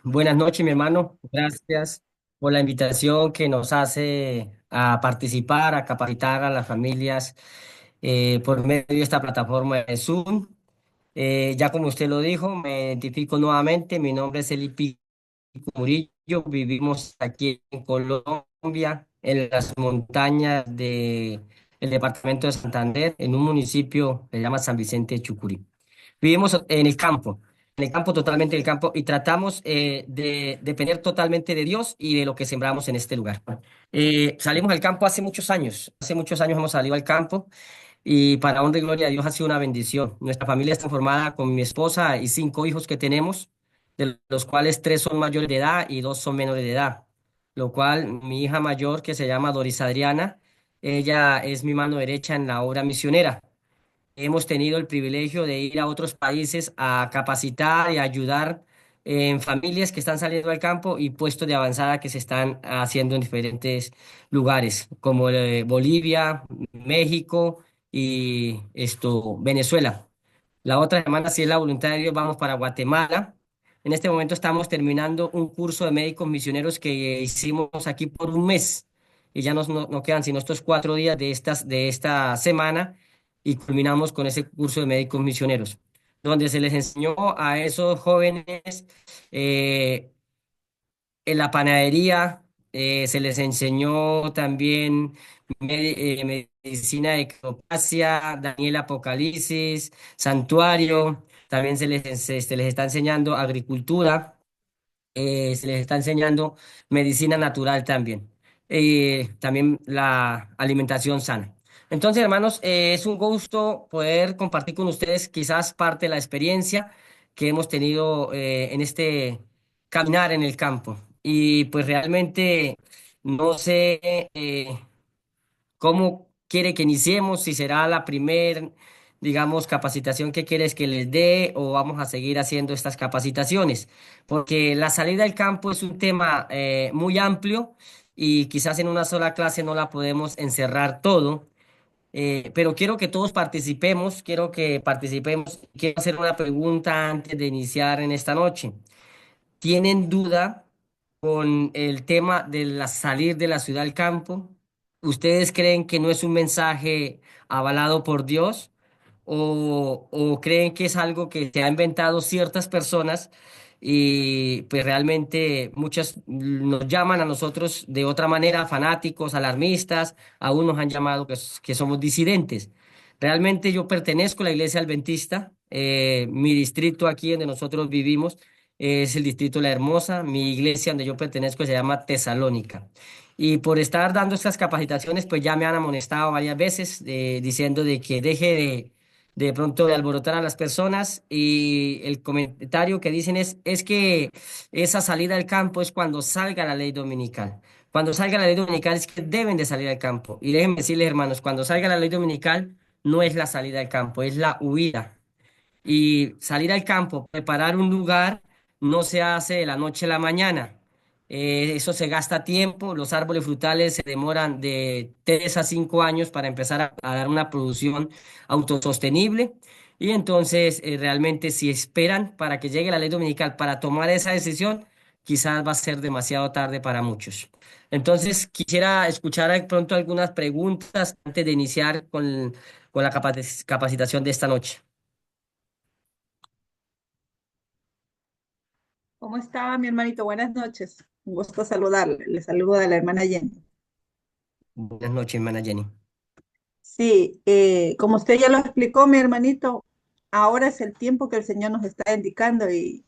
Buenas noches, mi hermano. Gracias por la invitación que nos hace a participar, a capacitar a las familias por medio de esta plataforma de Zoom. Ya como usted lo dijo, me identifico nuevamente. Mi nombre es Elipi Murillo. Vivimos aquí en Colombia, en las montañas del departamento de Santander, en un municipio que se llama San Vicente de Chucurí. Vivimos en el campo totalmente del campo y tratamos de depender totalmente de Dios y de lo que sembramos en este lugar. Salimos al campo hace muchos años hemos salido al campo y para honra y gloria a Dios ha sido una bendición. Nuestra familia está formada con mi esposa y 5 hijos que tenemos, de los cuales 3 son mayores de edad y 2 son menores de edad, lo cual mi hija mayor, que se llama Doris Adriana, ella es mi mano derecha en la obra misionera. Hemos tenido el privilegio de ir a otros países a capacitar y ayudar en familias que están saliendo al campo y puestos de avanzada que se están haciendo en diferentes lugares, como Bolivia, México y Venezuela. La otra semana, si es la voluntad de Dios, vamos para Guatemala. En este momento estamos terminando un curso de médicos misioneros que hicimos aquí por un mes y ya no quedan sino estos 4 días de esta semana y culminamos con ese curso de médicos misioneros, donde se les enseñó a esos jóvenes eh, en la panadería, se les enseñó también medicina de cropacia, Daniel Apocalipsis, santuario, también se les está enseñando agricultura, se les está enseñando medicina natural también. También la alimentación sana. Entonces, hermanos, es un gusto poder compartir con ustedes quizás parte de la experiencia que hemos tenido en este caminar en el campo. Y pues realmente no sé cómo quiere que iniciemos, si será la primer, digamos, capacitación que quieres que les dé o vamos a seguir haciendo estas capacitaciones, porque la salida al campo es un tema muy amplio y quizás en una sola clase no la podemos encerrar todo, pero quiero que todos participemos, quiero que participemos. Quiero hacer una pregunta antes de iniciar en esta noche. ¿Tienen duda con el tema de salir de la ciudad al campo? ¿Ustedes creen que no es un mensaje avalado por Dios? ¿O creen que es algo que se ha inventado ciertas personas y pues realmente muchas nos llaman a nosotros de otra manera, fanáticos, alarmistas, aún nos han llamado que somos disidentes? Realmente yo pertenezco a la Iglesia Adventista, mi distrito aquí donde nosotros vivimos es el distrito La Hermosa. Mi iglesia donde yo pertenezco se llama Tesalónica. Y por estar dando estas capacitaciones, pues ya me han amonestado varias veces diciendo de que deje de pronto de alborotar a las personas. Y el comentario que dicen es que esa salida al campo es cuando salga la ley dominical. Cuando salga la ley dominical es que deben de salir al campo. Y déjenme decirles, hermanos, cuando salga la ley dominical no es la salida al campo, es la huida. Y salir al campo, preparar un lugar, no se hace de la noche a la mañana. Eso se gasta tiempo, los árboles frutales se demoran de 3 a 5 años para empezar a dar una producción autosostenible. Y entonces, realmente, si esperan para que llegue la ley dominical para tomar esa decisión, quizás va a ser demasiado tarde para muchos. Entonces, quisiera escuchar de pronto algunas preguntas antes de iniciar con la capacitación de esta noche. ¿Cómo está mi hermanito? Buenas noches. Un gusto saludarle. Le saluda la hermana Jenny. Buenas noches, hermana Jenny. Sí, como usted ya lo explicó, mi hermanito, ahora es el tiempo que el Señor nos está indicando y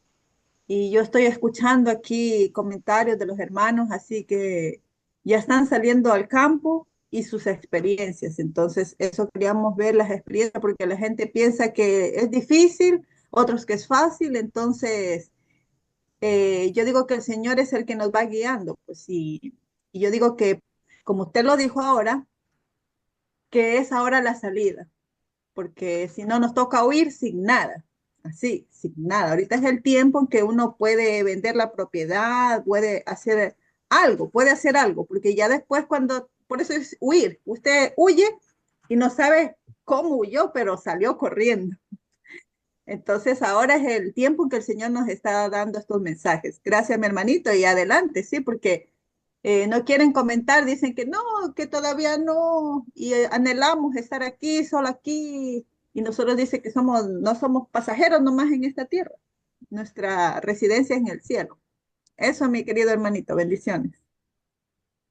yo estoy escuchando aquí comentarios de los hermanos, así que ya están saliendo al campo y sus experiencias. Entonces, eso queríamos ver las experiencias porque la gente piensa que es difícil, otros que es fácil. Entonces, yo digo que el Señor es el que nos va guiando, pues y yo digo que, como usted lo dijo ahora, que es ahora la salida, porque si no nos toca huir sin nada, así, sin nada. Ahorita es el tiempo en que uno puede vender la propiedad, puede hacer algo, porque ya después por eso es huir, usted huye y no sabe cómo huyó, pero salió corriendo. Entonces ahora es el tiempo en que el Señor nos está dando estos mensajes. Gracias, mi hermanito, y adelante, sí, porque no quieren comentar, dicen que no, que todavía no, y anhelamos estar aquí, solo aquí, y nosotros dice que somos, no somos pasajeros nomás en esta tierra, nuestra residencia es en el cielo. Eso, mi querido hermanito, bendiciones.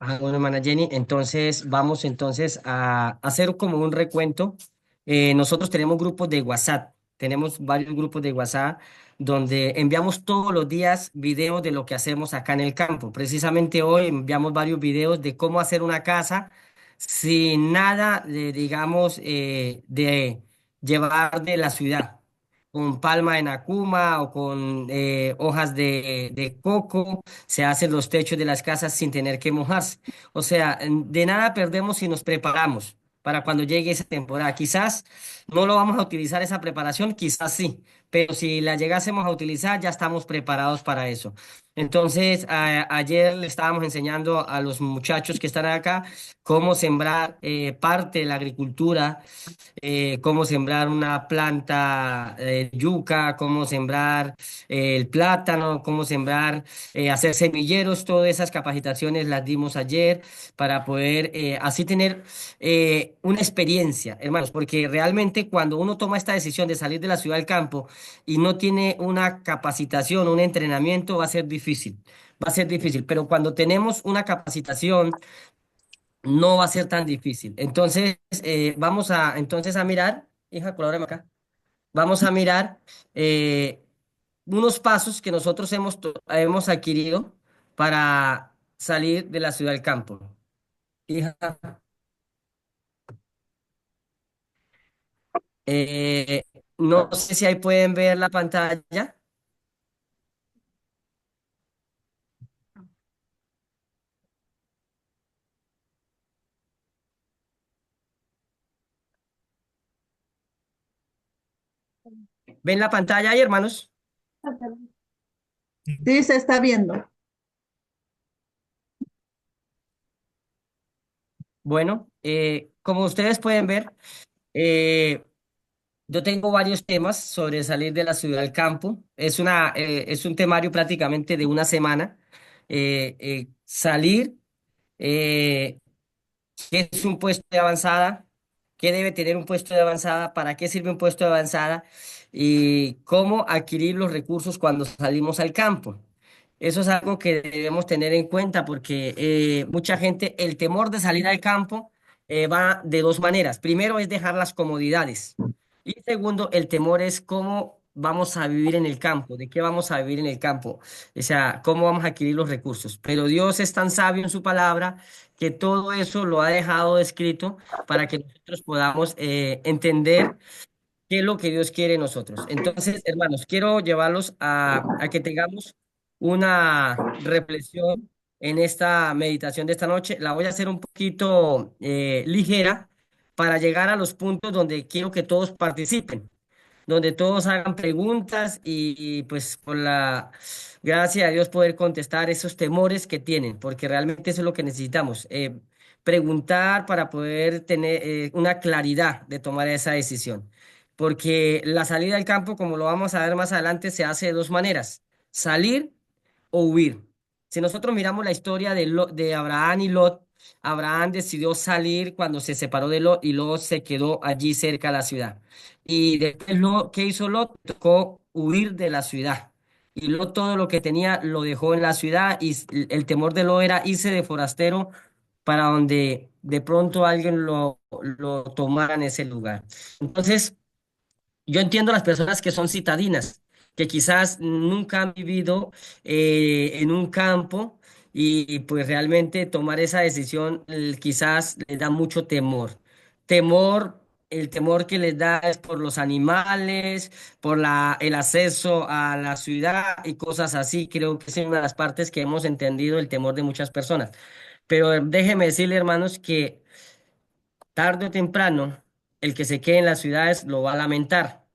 Ah, bueno, hermana Jenny, entonces vamos entonces a hacer como un recuento. Nosotros tenemos grupos de WhatsApp, tenemos varios grupos de WhatsApp donde enviamos todos los días videos de lo que hacemos acá en el campo. Precisamente hoy enviamos varios videos de cómo hacer una casa sin nada, digamos, de llevar de la ciudad, con palma de nacuma o con hojas de coco. Se hacen los techos de las casas sin tener que mojarse. O sea, de nada perdemos si nos preparamos para cuando llegue esa temporada. Quizás no lo vamos a utilizar esa preparación, quizás sí, pero si la llegásemos a utilizar, ya estamos preparados para eso. Entonces, ayer le estábamos enseñando a los muchachos que están acá cómo sembrar parte de la agricultura, cómo sembrar una planta yuca, cómo sembrar el plátano, cómo sembrar, hacer semilleros. Todas esas capacitaciones las dimos ayer para poder así tener una experiencia, hermanos, porque realmente cuando uno toma esta decisión de salir de la ciudad al campo y no tiene una capacitación, un entrenamiento, va a ser difícil. Va a ser difícil, pero cuando tenemos una capacitación, no va a ser tan difícil. Entonces, vamos a, entonces a mirar, hija, colabórame acá. Vamos a mirar unos pasos que nosotros hemos adquirido para salir de la ciudad al campo. Hija, eh, no sé si ahí pueden ver la pantalla. ¿Ven la pantalla ahí, hermanos? Sí, se está viendo. Bueno, como ustedes pueden ver, eh, yo tengo varios temas sobre salir de la ciudad al campo. Es un temario prácticamente de una semana. Salir, eh, ¿qué es un puesto de avanzada? ¿Qué debe tener un puesto de avanzada? ¿Para qué sirve un puesto de avanzada? Y cómo adquirir los recursos cuando salimos al campo. Eso es algo que debemos tener en cuenta porque mucha gente, el temor de salir al campo va de dos maneras. Primero es dejar las comodidades y segundo, el temor es cómo vamos a vivir en el campo, de qué vamos a vivir en el campo, o sea, cómo vamos a adquirir los recursos. Pero Dios es tan sabio en su palabra que todo eso lo ha dejado escrito para que nosotros podamos entender qué es lo que Dios quiere de nosotros. Entonces, hermanos, quiero llevarlos a que tengamos una reflexión en esta meditación de esta noche. La voy a hacer un poquito ligera para llegar a los puntos donde quiero que todos participen, donde todos hagan preguntas y, pues por la gracia de Dios poder contestar esos temores que tienen, porque realmente eso es lo que necesitamos, preguntar para poder tener una claridad de tomar esa decisión, porque la salida al campo, como lo vamos a ver más adelante, se hace de dos maneras, salir o huir. Si nosotros miramos la historia de Abraham y Lot, Abraham decidió salir cuando se separó de Lot y Lot se quedó allí cerca de la ciudad. Y después, ¿qué hizo Lot? Tocó huir de la ciudad. Y Lot todo lo que tenía lo dejó en la ciudad y el temor de Lot era irse de forastero para donde de pronto alguien lo tomara en ese lugar. Entonces, yo entiendo a las personas que son citadinas, que quizás nunca han vivido en un campo y, pues realmente tomar esa decisión quizás les da mucho temor. Temor, el temor que les da es por los animales, por el acceso a la ciudad y cosas así. Creo que es una de las partes que hemos entendido el temor de muchas personas. Pero déjeme decirle, hermanos, que tarde o temprano el que se quede en las ciudades lo va a lamentar.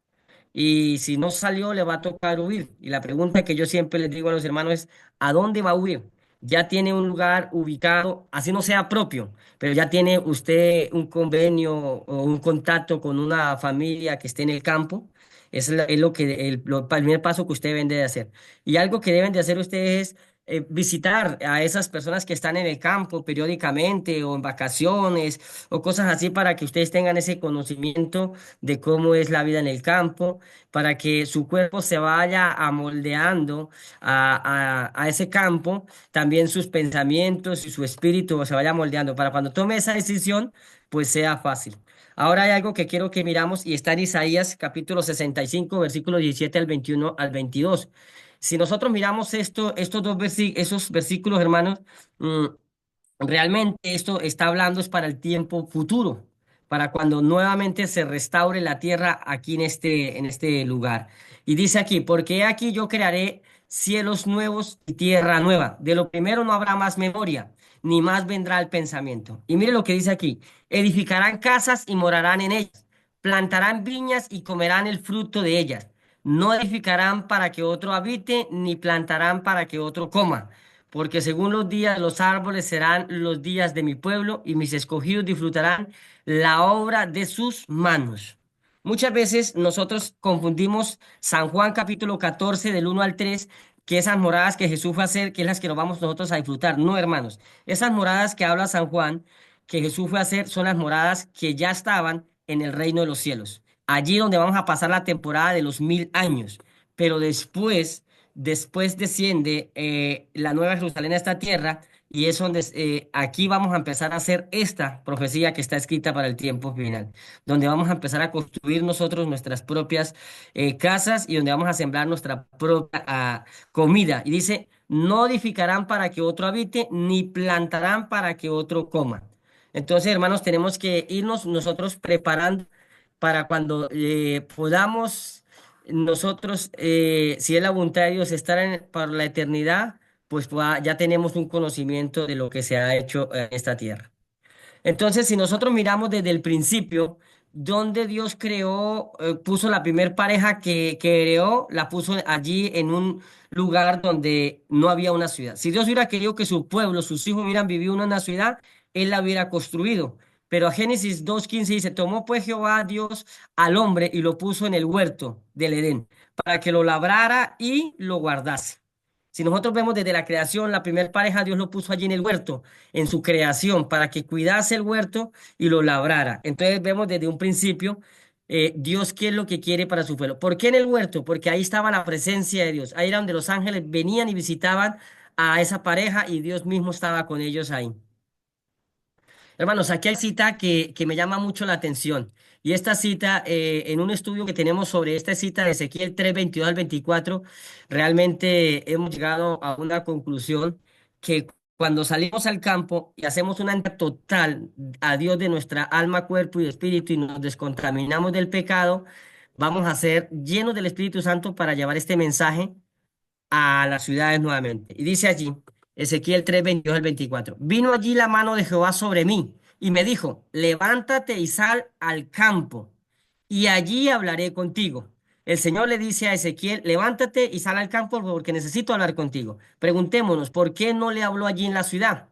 Y si no salió, le va a tocar huir. Y la pregunta que yo siempre les digo a los hermanos es, ¿a dónde va a huir? Ya tiene un lugar ubicado, así no sea propio, pero ya tiene usted un convenio o un contacto con una familia que esté en el campo. Es lo que el primer paso que ustedes deben de hacer. Y algo que deben de hacer ustedes es visitar a esas personas que están en el campo periódicamente o en vacaciones o cosas así para que ustedes tengan ese conocimiento de cómo es la vida en el campo, para que su cuerpo se vaya amoldeando a ese campo, también sus pensamientos y su espíritu se vaya moldeando para cuando tome esa decisión, pues sea fácil. Ahora hay algo que quiero que miramos y está en Isaías capítulo 65 versículos 17 al 21 al 22. Si nosotros miramos estos esos versículos, hermanos, mm, realmente esto está hablando es para el tiempo futuro, para cuando nuevamente se restaure la tierra aquí en este lugar. Y dice aquí, porque he aquí yo crearé cielos nuevos y tierra nueva. De lo primero no habrá más memoria, ni más vendrá el pensamiento. Y mire lo que dice aquí, edificarán casas y morarán en ellas, plantarán viñas y comerán el fruto de ellas. No edificarán para que otro habite, ni plantarán para que otro coma, porque según los días de los árboles serán los días de mi pueblo, y mis escogidos disfrutarán la obra de sus manos. Muchas veces nosotros confundimos San Juan capítulo 14 del 1 al 3, que esas moradas que Jesús fue a hacer, que es las que nos vamos nosotros a disfrutar. No, hermanos, esas moradas que habla San Juan, que Jesús fue a hacer, son las moradas que ya estaban en el reino de los cielos, allí donde vamos a pasar la temporada de los 1000 años. Pero después desciende la Nueva Jerusalén a esta tierra, y es donde aquí vamos a empezar a hacer esta profecía que está escrita para el tiempo final, donde vamos a empezar a construir nosotros nuestras propias casas y donde vamos a sembrar nuestra propia comida. Y dice, no edificarán para que otro habite, ni plantarán para que otro coma. Entonces, hermanos, tenemos que irnos nosotros preparando para cuando podamos nosotros, si es la voluntad de Dios, estar para la eternidad, pues ya tenemos un conocimiento de lo que se ha hecho en esta tierra. Entonces, si nosotros miramos desde el principio, donde Dios creó, puso la primer pareja que creó, la puso allí en un lugar donde no había una ciudad. Si Dios hubiera querido que su pueblo, sus hijos hubieran vivido en una ciudad, Él la hubiera construido. Pero a Génesis 2:15 dice, tomó pues Jehová Dios al hombre y lo puso en el huerto del Edén, para que lo labrara y lo guardase. Si nosotros vemos desde la creación, la primera pareja Dios lo puso allí en el huerto, en su creación, para que cuidase el huerto y lo labrara. Entonces vemos desde un principio Dios qué es lo que quiere para su pueblo. ¿Por qué en el huerto? Porque ahí estaba la presencia de Dios. Ahí era donde los ángeles venían y visitaban a esa pareja y Dios mismo estaba con ellos ahí. Hermanos, aquí hay cita que me llama mucho la atención. Y esta cita, en un estudio que tenemos sobre esta cita de Ezequiel 3:22 al 24, realmente hemos llegado a una conclusión que cuando salimos al campo y hacemos una entrega total a Dios de nuestra alma, cuerpo y espíritu y nos descontaminamos del pecado, vamos a ser llenos del Espíritu Santo para llevar este mensaje a las ciudades nuevamente. Y dice allí, Ezequiel 3:22 al 24, vino allí la mano de Jehová sobre mí y me dijo, levántate y sal al campo y allí hablaré contigo. El Señor le dice a Ezequiel, levántate y sal al campo porque necesito hablar contigo. Preguntémonos, ¿por qué no le habló allí en la ciudad?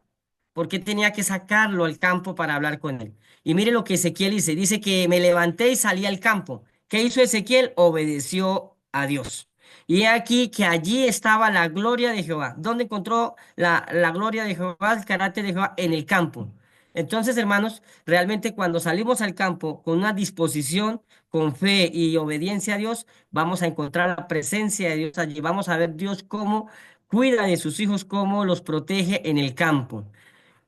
¿Por qué tenía que sacarlo al campo para hablar con él? Y mire lo que Ezequiel dice. Dice que me levanté y salí al campo. ¿Qué hizo Ezequiel? Obedeció a Dios. Y he aquí que allí estaba la gloria de Jehová. ¿Dónde encontró la gloria de Jehová, el carácter de Jehová? En el campo. Entonces, hermanos, realmente cuando salimos al campo con una disposición, con fe y obediencia a Dios, vamos a encontrar la presencia de Dios allí. Vamos a ver Dios cómo cuida de sus hijos, cómo los protege en el campo,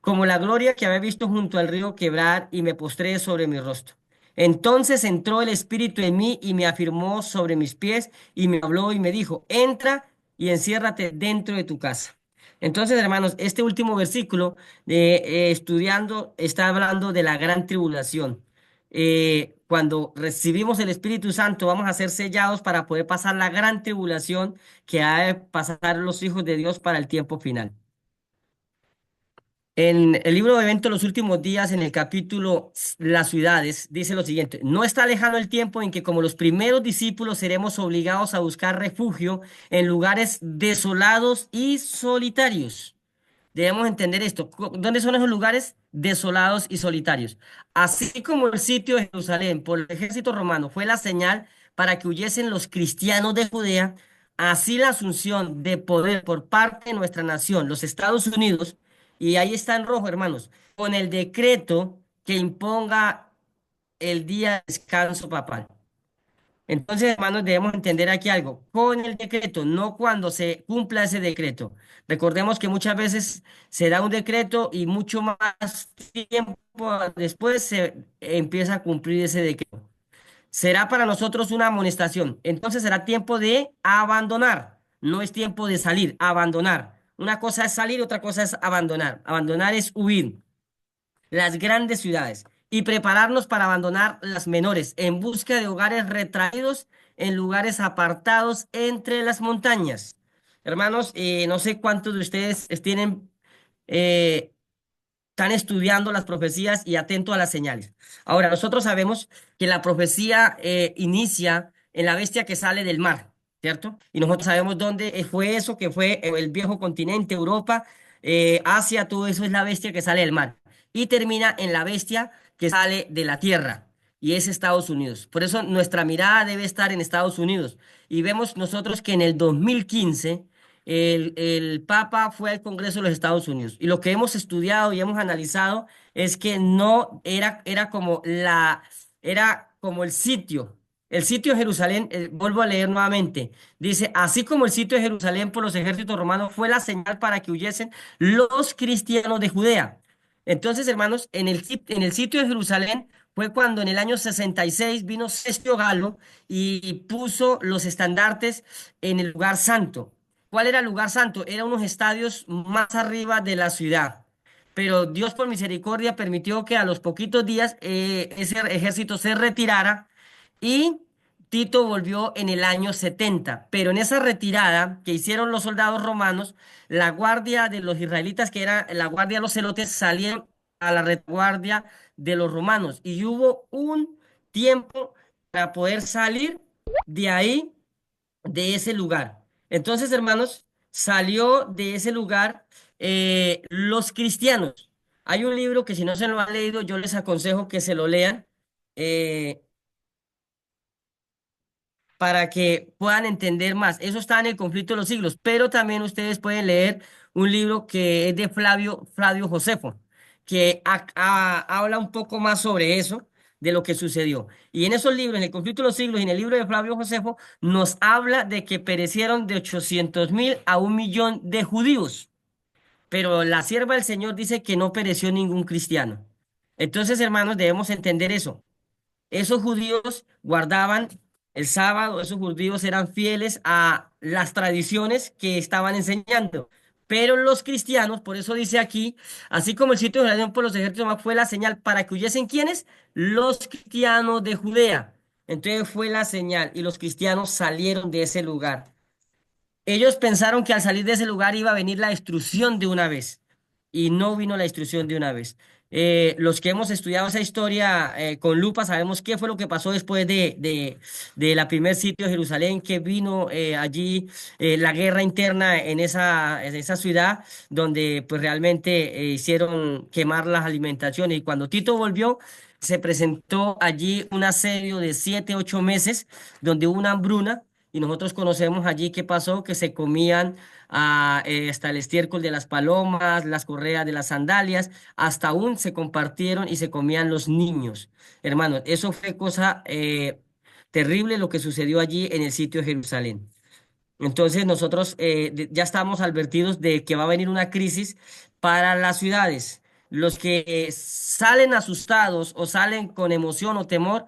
como la gloria que había visto junto al río quebrar, y me postré sobre mi rostro. Entonces entró el Espíritu en mí y me afirmó sobre mis pies y me habló y me dijo, entra y enciérrate dentro de tu casa. Entonces, hermanos, este último versículo de estudiando está hablando de la gran tribulación. Cuando recibimos el Espíritu Santo, vamos a ser sellados para poder pasar la gran tribulación que ha de pasar los hijos de Dios para el tiempo final. En el libro de Eventos de los Últimos Días, en el capítulo Las ciudades, dice lo siguiente, no está lejano el tiempo en que como los primeros discípulos seremos obligados a buscar refugio en lugares desolados y solitarios. Debemos entender esto. ¿Dónde son esos lugares desolados y solitarios? Así como el sitio de Jerusalén por el ejército romano fue la señal para que huyesen los cristianos de Judea. Así la asunción de poder por parte de nuestra nación, los Estados Unidos, y ahí está en rojo, hermanos, con el decreto que imponga el día de descanso papal. Entonces, hermanos, debemos entender aquí algo, con el decreto, no cuando se cumpla ese decreto. Recordemos que muchas veces se da un decreto y mucho más tiempo después se empieza a cumplir ese decreto. Será para nosotros una amonestación. Entonces será tiempo de abandonar. No es tiempo de salir, abandonar. Una cosa es salir, otra cosa es abandonar. Abandonar es huir las grandes ciudades y prepararnos para abandonar las menores en busca de hogares retraídos en lugares apartados entre las montañas. Hermanos, no sé cuántos de ustedes tienen eh, están estudiando las profecías y atento a las señales. Ahora, nosotros sabemos que la profecía inicia en la bestia que sale del mar, ¿cierto? Y nosotros sabemos dónde fue eso, que fue el viejo continente, Europa, Asia, todo eso es la bestia que sale del mar. Y termina en la bestia que sale de la tierra, y es Estados Unidos. Por eso nuestra mirada debe estar en Estados Unidos. Y vemos nosotros que en el 2015 el Papa fue al Congreso de los Estados Unidos y lo que hemos estudiado y hemos analizado es que no era, era como el sitio de Jerusalén, vuelvo a leer nuevamente, dice, así como el sitio de Jerusalén por los ejércitos romanos fue la señal para que huyesen los cristianos de Judea. Entonces, hermanos, en el sitio de Jerusalén fue cuando en el año 66 vino Cestio Galo y puso los estandartes en el lugar santo. ¿Cuál era el lugar santo? Eran unos estadios más arriba de la ciudad. Pero Dios por misericordia permitió que a los poquitos días ese ejército se retirara y Tito volvió en el año 70. Pero en esa retirada que hicieron los soldados romanos, la guardia de los israelitas, que era la guardia de los celotes, salieron a la retaguardia de los romanos. Y hubo un tiempo para poder salir de ahí de ese lugar. Entonces, hermanos, salió de ese lugar los cristianos. Hay un libro que si no se lo han leído, yo les aconsejo que se lo lean eh, para que puedan entender más. Eso está en el conflicto de los siglos, pero también ustedes pueden leer un libro que es de Flavio Josefo, que habla un poco más sobre eso, de lo que sucedió. Y en esos libros, en el conflicto de los siglos y en el libro de Flavio Josefo, nos habla de que perecieron de 800.000 a 1.000.000 de judíos, pero la sierva del Señor dice que no pereció ningún cristiano. Entonces, hermanos, debemos entender eso. Esos judíos guardaban el sábado, esos judíos eran fieles a las tradiciones que estaban enseñando. Pero los cristianos, por eso dice aquí, así como el sitio de Jerusalén por los ejércitos más fue la señal para que huyesen ¿quiénes? Los cristianos de Judea. Entonces fue la señal y los cristianos salieron de ese lugar. Ellos pensaron que al salir de ese lugar iba a venir la destrucción de una vez y no vino la destrucción de una vez. Los que hemos estudiado esa historia con lupa sabemos qué fue lo que pasó después de la primer sitio de Jerusalén, que vino allí la guerra interna en esa ciudad donde pues realmente hicieron quemar las alimentaciones y cuando Tito volvió se presentó allí un asedio de 7, 8 meses donde hubo una hambruna y nosotros conocemos allí qué pasó, que se comían hasta el estiércol de las palomas, las correas de las sandalias, hasta aún se compartieron y se comían los niños. Hermanos, eso fue cosa terrible lo que sucedió allí en el sitio de Jerusalén. Entonces nosotros ya estamos advertidos de que va a venir una crisis para las ciudades. Los que salen asustados o salen con emoción o temor,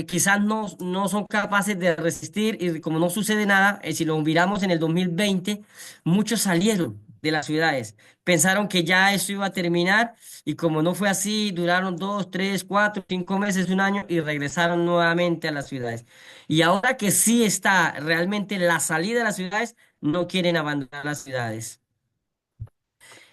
quizás no son capaces de resistir y como no sucede nada, si lo miramos en el 2020, muchos salieron de las ciudades. Pensaron que ya eso iba a terminar y como no fue así, duraron 2, 3, 4, 5 meses, un año y regresaron nuevamente a las ciudades. Y ahora que sí está realmente la salida de las ciudades, no quieren abandonar las ciudades.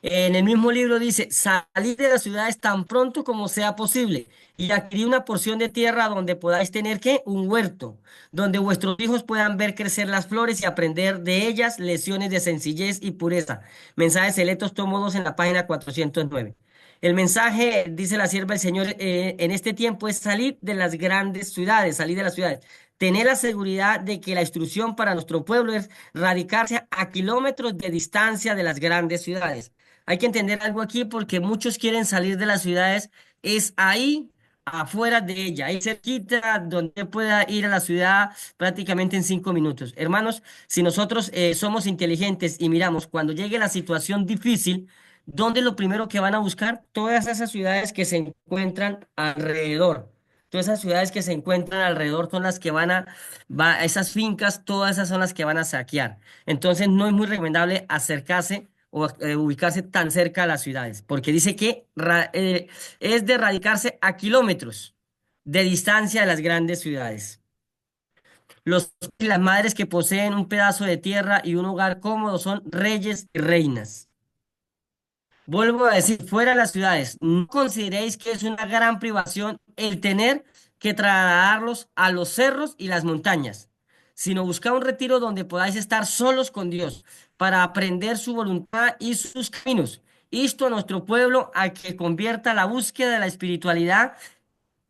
En el mismo libro dice, salid de las ciudades tan pronto como sea posible y adquirid una porción de tierra donde podáis tener ¿qué? Un huerto, donde vuestros hijos puedan ver crecer las flores y aprender de ellas lecciones de sencillez y pureza. Mensajes selectos, tomo 2 en la página 409. El mensaje, dice la sierva del Señor, en este tiempo es salir de las grandes ciudades, salir de las ciudades. tener la seguridad de que la instrucción para nuestro pueblo es radicarse a kilómetros de distancia de las grandes ciudades. Hay que entender algo aquí porque muchos quieren salir de las ciudades, es ahí afuera de ella, ahí cerquita, donde pueda ir a la ciudad prácticamente en 5 minutos. Hermanos, si nosotros somos inteligentes y miramos cuando llegue la situación difícil, ¿dónde es lo primero que van a buscar? Todas esas ciudades que se encuentran alrededor. Todas esas ciudades que se encuentran alrededor son las que esas fincas, todas esas son las que van a saquear. Entonces no es muy recomendable acercarse o ubicarse tan cerca a las ciudades, porque dice que es de radicarse a kilómetros de distancia de las grandes ciudades. Los y las madres que poseen un pedazo de tierra y un hogar cómodo son reyes y reinas. Vuelvo a decir, fuera de las ciudades, no consideréis que es una gran privación el tener que trasladarlos a los cerros y las montañas, sino buscar un retiro donde podáis estar solos con Dios para aprender su voluntad y sus caminos. Esto a nuestro pueblo a que convierta la búsqueda de la espiritualidad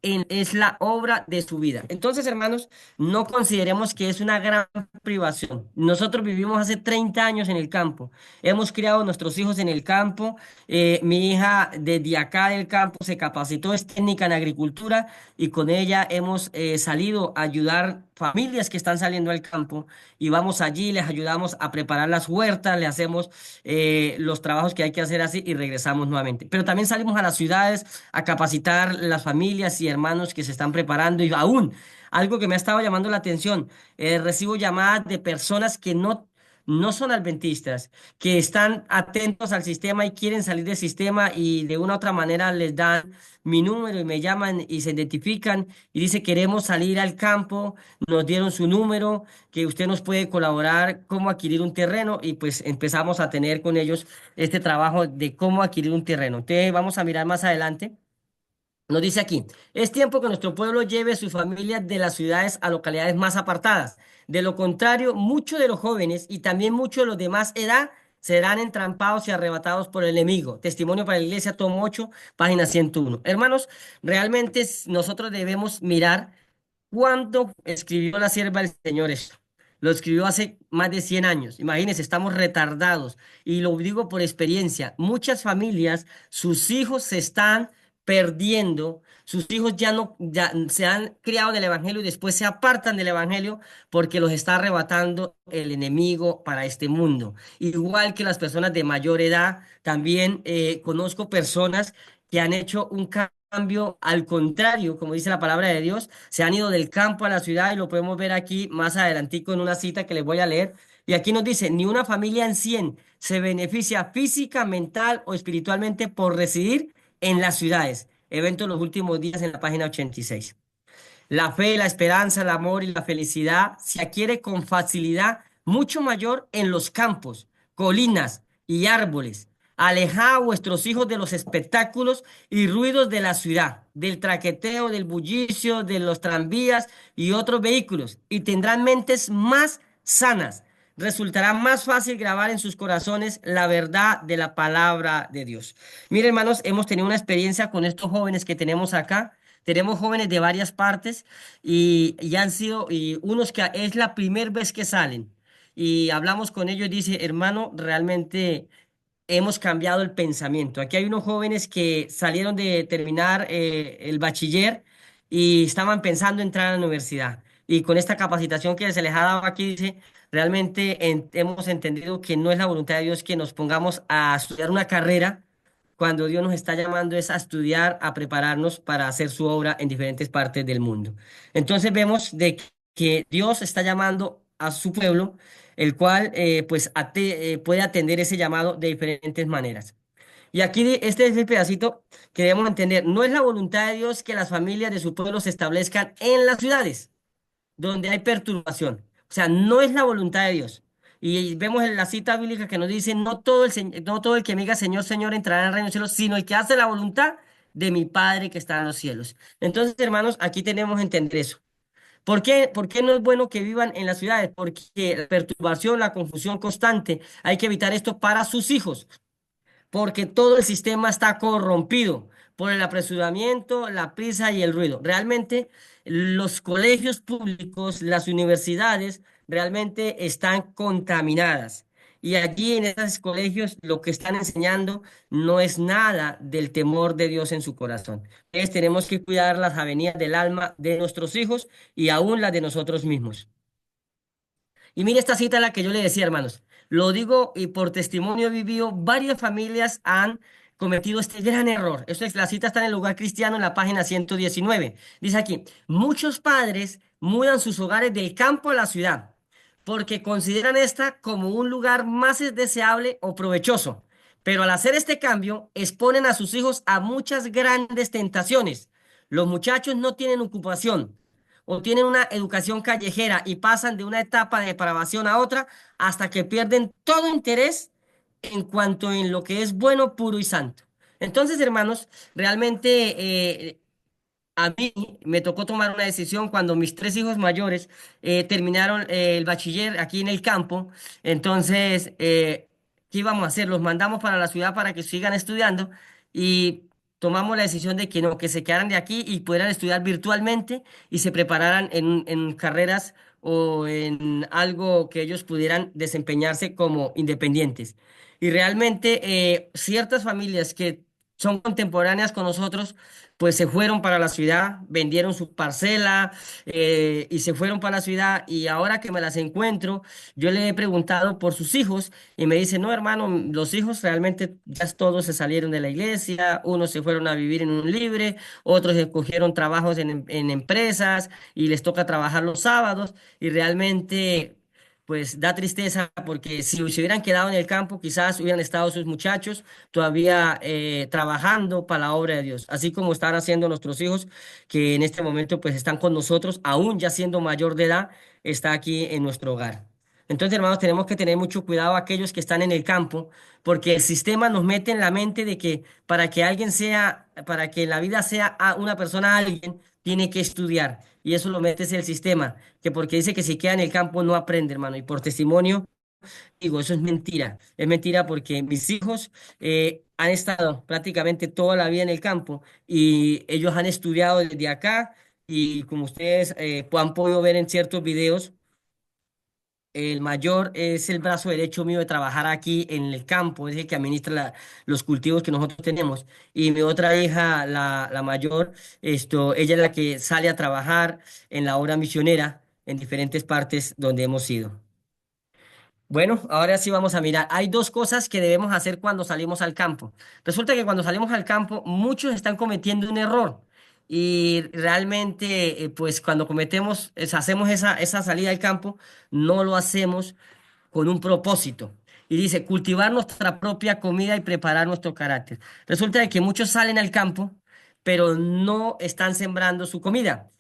es la obra de su vida. Entonces, hermanos, no consideremos que es una gran privación. Nosotros vivimos hace 30 años en el campo. Hemos criado a nuestros hijos en el campo. Mi hija desde acá del campo se capacitó, es técnica en agricultura y con ella hemos salido a ayudar familias que están saliendo al campo y vamos allí, les ayudamos a preparar las huertas, le hacemos los trabajos que hay que hacer así y regresamos nuevamente. Pero también salimos a las ciudades a capacitar las familias y hermanos que se están preparando y aún algo que me ha estado llamando la atención, recibo llamadas de personas que no son adventistas, que están atentos al sistema y quieren salir del sistema y de una u otra manera les dan mi número y me llaman y se identifican y dice queremos salir al campo, nos dieron su número, que usted nos puede colaborar cómo adquirir un terreno y pues empezamos a tener con ellos este trabajo de cómo adquirir un terreno. Entonces vamos a mirar más adelante. Nos dice aquí, es tiempo que nuestro pueblo lleve sus familias de las ciudades a localidades más apartadas. De lo contrario, muchos de los jóvenes y también muchos de los de más edad serán entrampados y arrebatados por el enemigo. Testimonio para la Iglesia, tomo 8, página 101. Hermanos, realmente nosotros debemos mirar cuándo escribió la sierva del Señor esto. Lo escribió hace más de 100 años. Imagínense, estamos retardados. Y lo digo por experiencia. Muchas familias, sus hijos se están perdiendo, sus hijos ya no, ya se han criado en el Evangelio y después se apartan del Evangelio porque los está arrebatando el enemigo para este mundo. Igual que las personas de mayor edad, también conozco personas que han hecho un cambio al contrario, como dice la palabra de Dios, se han ido del campo a la ciudad y lo podemos ver aquí más adelantico en una cita que les voy a leer. Y aquí nos dice, ni una familia en 100 se beneficia física, mental o espiritualmente por residir en las ciudades. Evento en los últimos días en la página 86. La fe, la esperanza, el amor y la felicidad se adquiere con facilidad mucho mayor en los campos, colinas y árboles. Alejad a vuestros hijos de los espectáculos y ruidos de la ciudad, del traqueteo, del bullicio, de los tranvías y otros vehículos, y tendrán mentes más sanas. Resultará más fácil grabar en sus corazones la verdad de la palabra de Dios. Miren, hermanos, hemos tenido una experiencia con estos jóvenes que tenemos acá. Tenemos jóvenes de varias partes y han sido, y unos que es la primera vez que salen. Y hablamos con ellos y dice, hermano, realmente hemos cambiado el pensamiento. Aquí hay unos jóvenes que salieron de terminar el bachiller y estaban pensando entrar a la universidad. Y con esta capacitación que se les ha dado aquí, dice, realmente hemos entendido que no es la voluntad de Dios que nos pongamos a estudiar una carrera cuando Dios nos está llamando es a estudiar, a prepararnos para hacer su obra en diferentes partes del mundo. Entonces vemos de que Dios está llamando a su pueblo, el cual pues puede atender ese llamado de diferentes maneras. Y aquí este es el pedacito que debemos entender. No es la voluntad de Dios que las familias de su pueblo se establezcan en las ciudades donde hay perturbación. O sea, no es la voluntad de Dios. Y vemos en la cita bíblica que nos dice, no todo el que me diga Señor, Señor entrará en el reino de los cielos, sino el que hace la voluntad de mi Padre que está en los cielos. Entonces, hermanos, aquí tenemos que entender eso. ¿Por qué no es bueno que vivan en las ciudades? Porque la perturbación, la confusión constante, hay que evitar esto para sus hijos porque todo el sistema está corrompido, por el apresuramiento, la prisa y el ruido. Realmente los colegios públicos, las universidades, realmente están contaminadas. Y allí en esos colegios lo que están enseñando no es nada del temor de Dios en su corazón. Entonces tenemos que cuidar las avenidas del alma de nuestros hijos y aún las de nosotros mismos. Y mire esta cita la que yo le decía, hermanos. Lo digo y por testimonio vivido, varias familias han cometido este gran error. Esto es, la cita está en el lugar cristiano en la página 119. Dice aquí, muchos padres mudan sus hogares del campo a la ciudad porque consideran esta como un lugar más deseable o provechoso. Pero al hacer este cambio, exponen a sus hijos a muchas grandes tentaciones. Los muchachos no tienen ocupación o tienen una educación callejera y pasan de una etapa de depravación a otra hasta que pierden todo interés en cuanto en lo que es bueno, puro y santo. Entonces, hermanos, realmente a mí me tocó tomar una decisión cuando mis tres hijos mayores terminaron el bachiller aquí en el campo. Entonces, ¿qué íbamos a hacer? Los mandamos para la ciudad para que sigan estudiando y tomamos la decisión de que no, que se quedaran de aquí y pudieran estudiar virtualmente y se prepararan en carreras o en algo que ellos pudieran desempeñarse como independientes. Y realmente ciertas familias que son contemporáneas con nosotros, pues se fueron para la ciudad, vendieron su parcela y se fueron para la ciudad. Y ahora que me las encuentro, yo le he preguntado por sus hijos y me dice, no, hermano, los hijos realmente ya todos se salieron de la iglesia, unos se fueron a vivir en un libre, otros escogieron trabajos en empresas y les toca trabajar los sábados y realmente... Pues da tristeza porque si se hubieran quedado en el campo, quizás hubieran estado sus muchachos todavía trabajando para la obra de Dios, así como están haciendo nuestros hijos, que en este momento pues están con nosotros, aún ya siendo mayor de edad, está aquí en nuestro hogar. Entonces, hermanos, tenemos que tener mucho cuidado aquellos que están en el campo, porque el sistema nos mete en la mente de que para que alguien sea, para que la vida sea una persona alguien, tiene que estudiar. Y eso lo mete el sistema, que porque dice que si queda en el campo no aprende, hermano. Y por testimonio, digo, eso es mentira porque mis hijos han estado prácticamente toda la vida en el campo y ellos han estudiado desde acá y como ustedes han podido ver en ciertos videos, el mayor es el brazo derecho mío de trabajar aquí en el campo, es el que administra los cultivos que nosotros tenemos. Y mi otra hija, la mayor, ella es la que sale a trabajar en la obra misionera en diferentes partes donde hemos ido. Bueno, ahora sí vamos a mirar. Hay dos cosas que debemos hacer cuando salimos al campo. Resulta que cuando salimos al campo, muchos están cometiendo un error. Y realmente, pues cuando cometemos, hacemos esa salida al campo, no lo hacemos con un propósito. Y dice, cultivar nuestra propia comida y preparar nuestro carácter. Resulta de que muchos salen al campo, pero no están sembrando su comida.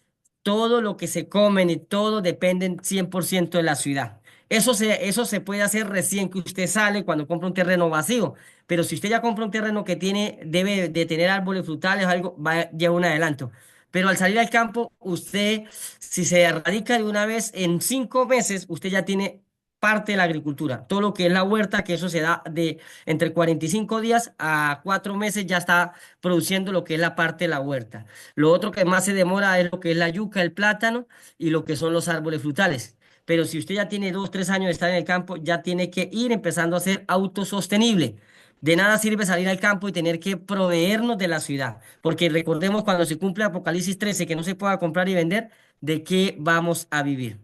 Todo lo que se comen y todo dependen 100% de la ciudad. Eso se puede hacer recién que usted sale cuando compra un terreno vacío. Pero si usted ya compra un terreno que debe de tener árboles frutales o algo, lleva un adelanto. Pero al salir al campo, usted, si se radica de una vez, en 5 meses, usted ya tiene parte de la agricultura. Todo lo que es la huerta, que eso se da de entre 45 días a 4 meses, ya está produciendo lo que es la parte de la huerta. Lo otro que más se demora es lo que es la yuca, el plátano y lo que son los árboles frutales. Pero si usted ya tiene 2, 3 años de estar en el campo, ya tiene que ir empezando a ser autosostenible. De nada sirve salir al campo y tener que proveernos de la ciudad, porque recordemos cuando se cumple Apocalipsis 13 que no se pueda comprar y vender, ¿de qué vamos a vivir?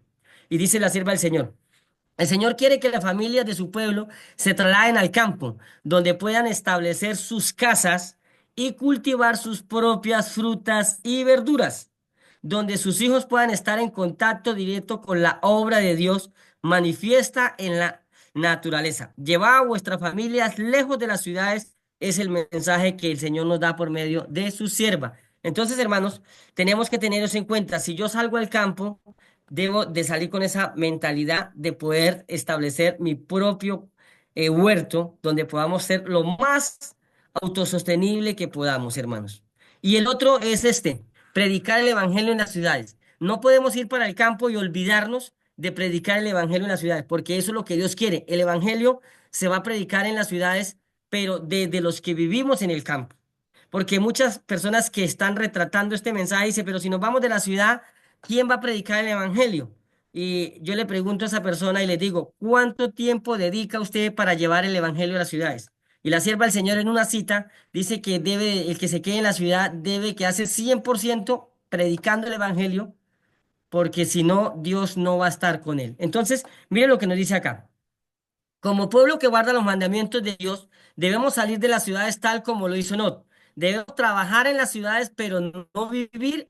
Y dice la sierva del Señor. El Señor quiere que las familias de su pueblo se trasladen al campo, donde puedan establecer sus casas y cultivar sus propias frutas y verduras, donde sus hijos puedan estar en contacto directo con la obra de Dios manifiesta en la naturaleza. Llevad a vuestras familias lejos de las ciudades es el mensaje que el Señor nos da por medio de su sierva. Entonces, hermanos, tenemos que tener eso en cuenta. Si yo salgo al campo, debo de salir con esa mentalidad de poder establecer mi propio huerto donde podamos ser lo más autosostenible que podamos, hermanos. Y el otro es predicar el evangelio en las ciudades. No podemos ir para el campo y olvidarnos de predicar el evangelio en las ciudades, porque eso es lo que Dios quiere. El evangelio se va a predicar en las ciudades, pero desde los que vivimos en el campo. porque muchas personas que están retratando este mensaje dicen, pero si nos vamos de la ciudad, ¿quién va a predicar el evangelio? Y yo le pregunto a esa persona y le digo, ¿cuánto tiempo dedica usted para llevar el evangelio a las ciudades? Y la sierva del Señor en una cita dice que debe, el que se quede en la ciudad debe quedarse 100% predicando el evangelio, porque si no, Dios no va a estar con él. Entonces, mire lo que nos dice acá. Como pueblo que guarda los mandamientos de Dios, debemos salir de las ciudades tal como lo hizo Lot. Debemos trabajar en las ciudades, pero no vivir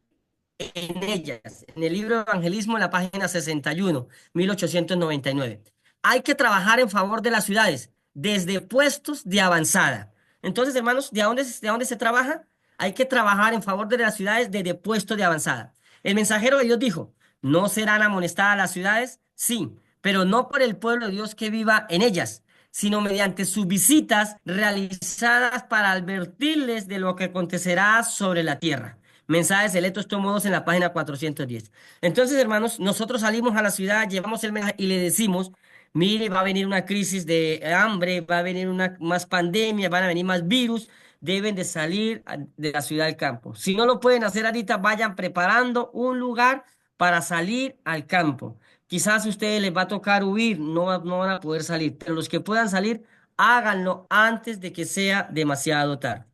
en ellas. En el libro de Evangelismo, en la página 61, 1899. Hay que trabajar en favor de las ciudades, desde puestos de avanzada. Entonces, hermanos, ¿de dónde se trabaja? Hay que trabajar en favor de las ciudades desde puestos de avanzada. El mensajero de Dios dijo, ¿no serán amonestadas las ciudades? Sí, pero no por el pueblo de Dios que viva en ellas, sino mediante sus visitas realizadas para advertirles de lo que acontecerá sobre la tierra. Mensajes selectos tomo 2 en la página 410. Entonces, hermanos, nosotros salimos a la ciudad, llevamos el mensaje y le decimos, mire, va a venir una crisis de hambre, va a venir una más pandemia, van a venir más virus, deben de salir de la ciudad al campo. Si no lo pueden hacer ahorita, vayan preparando un lugar para salir al campo. Quizás a ustedes les va a tocar huir, no van a poder salir, pero los que puedan salir, háganlo antes de que sea demasiado tarde.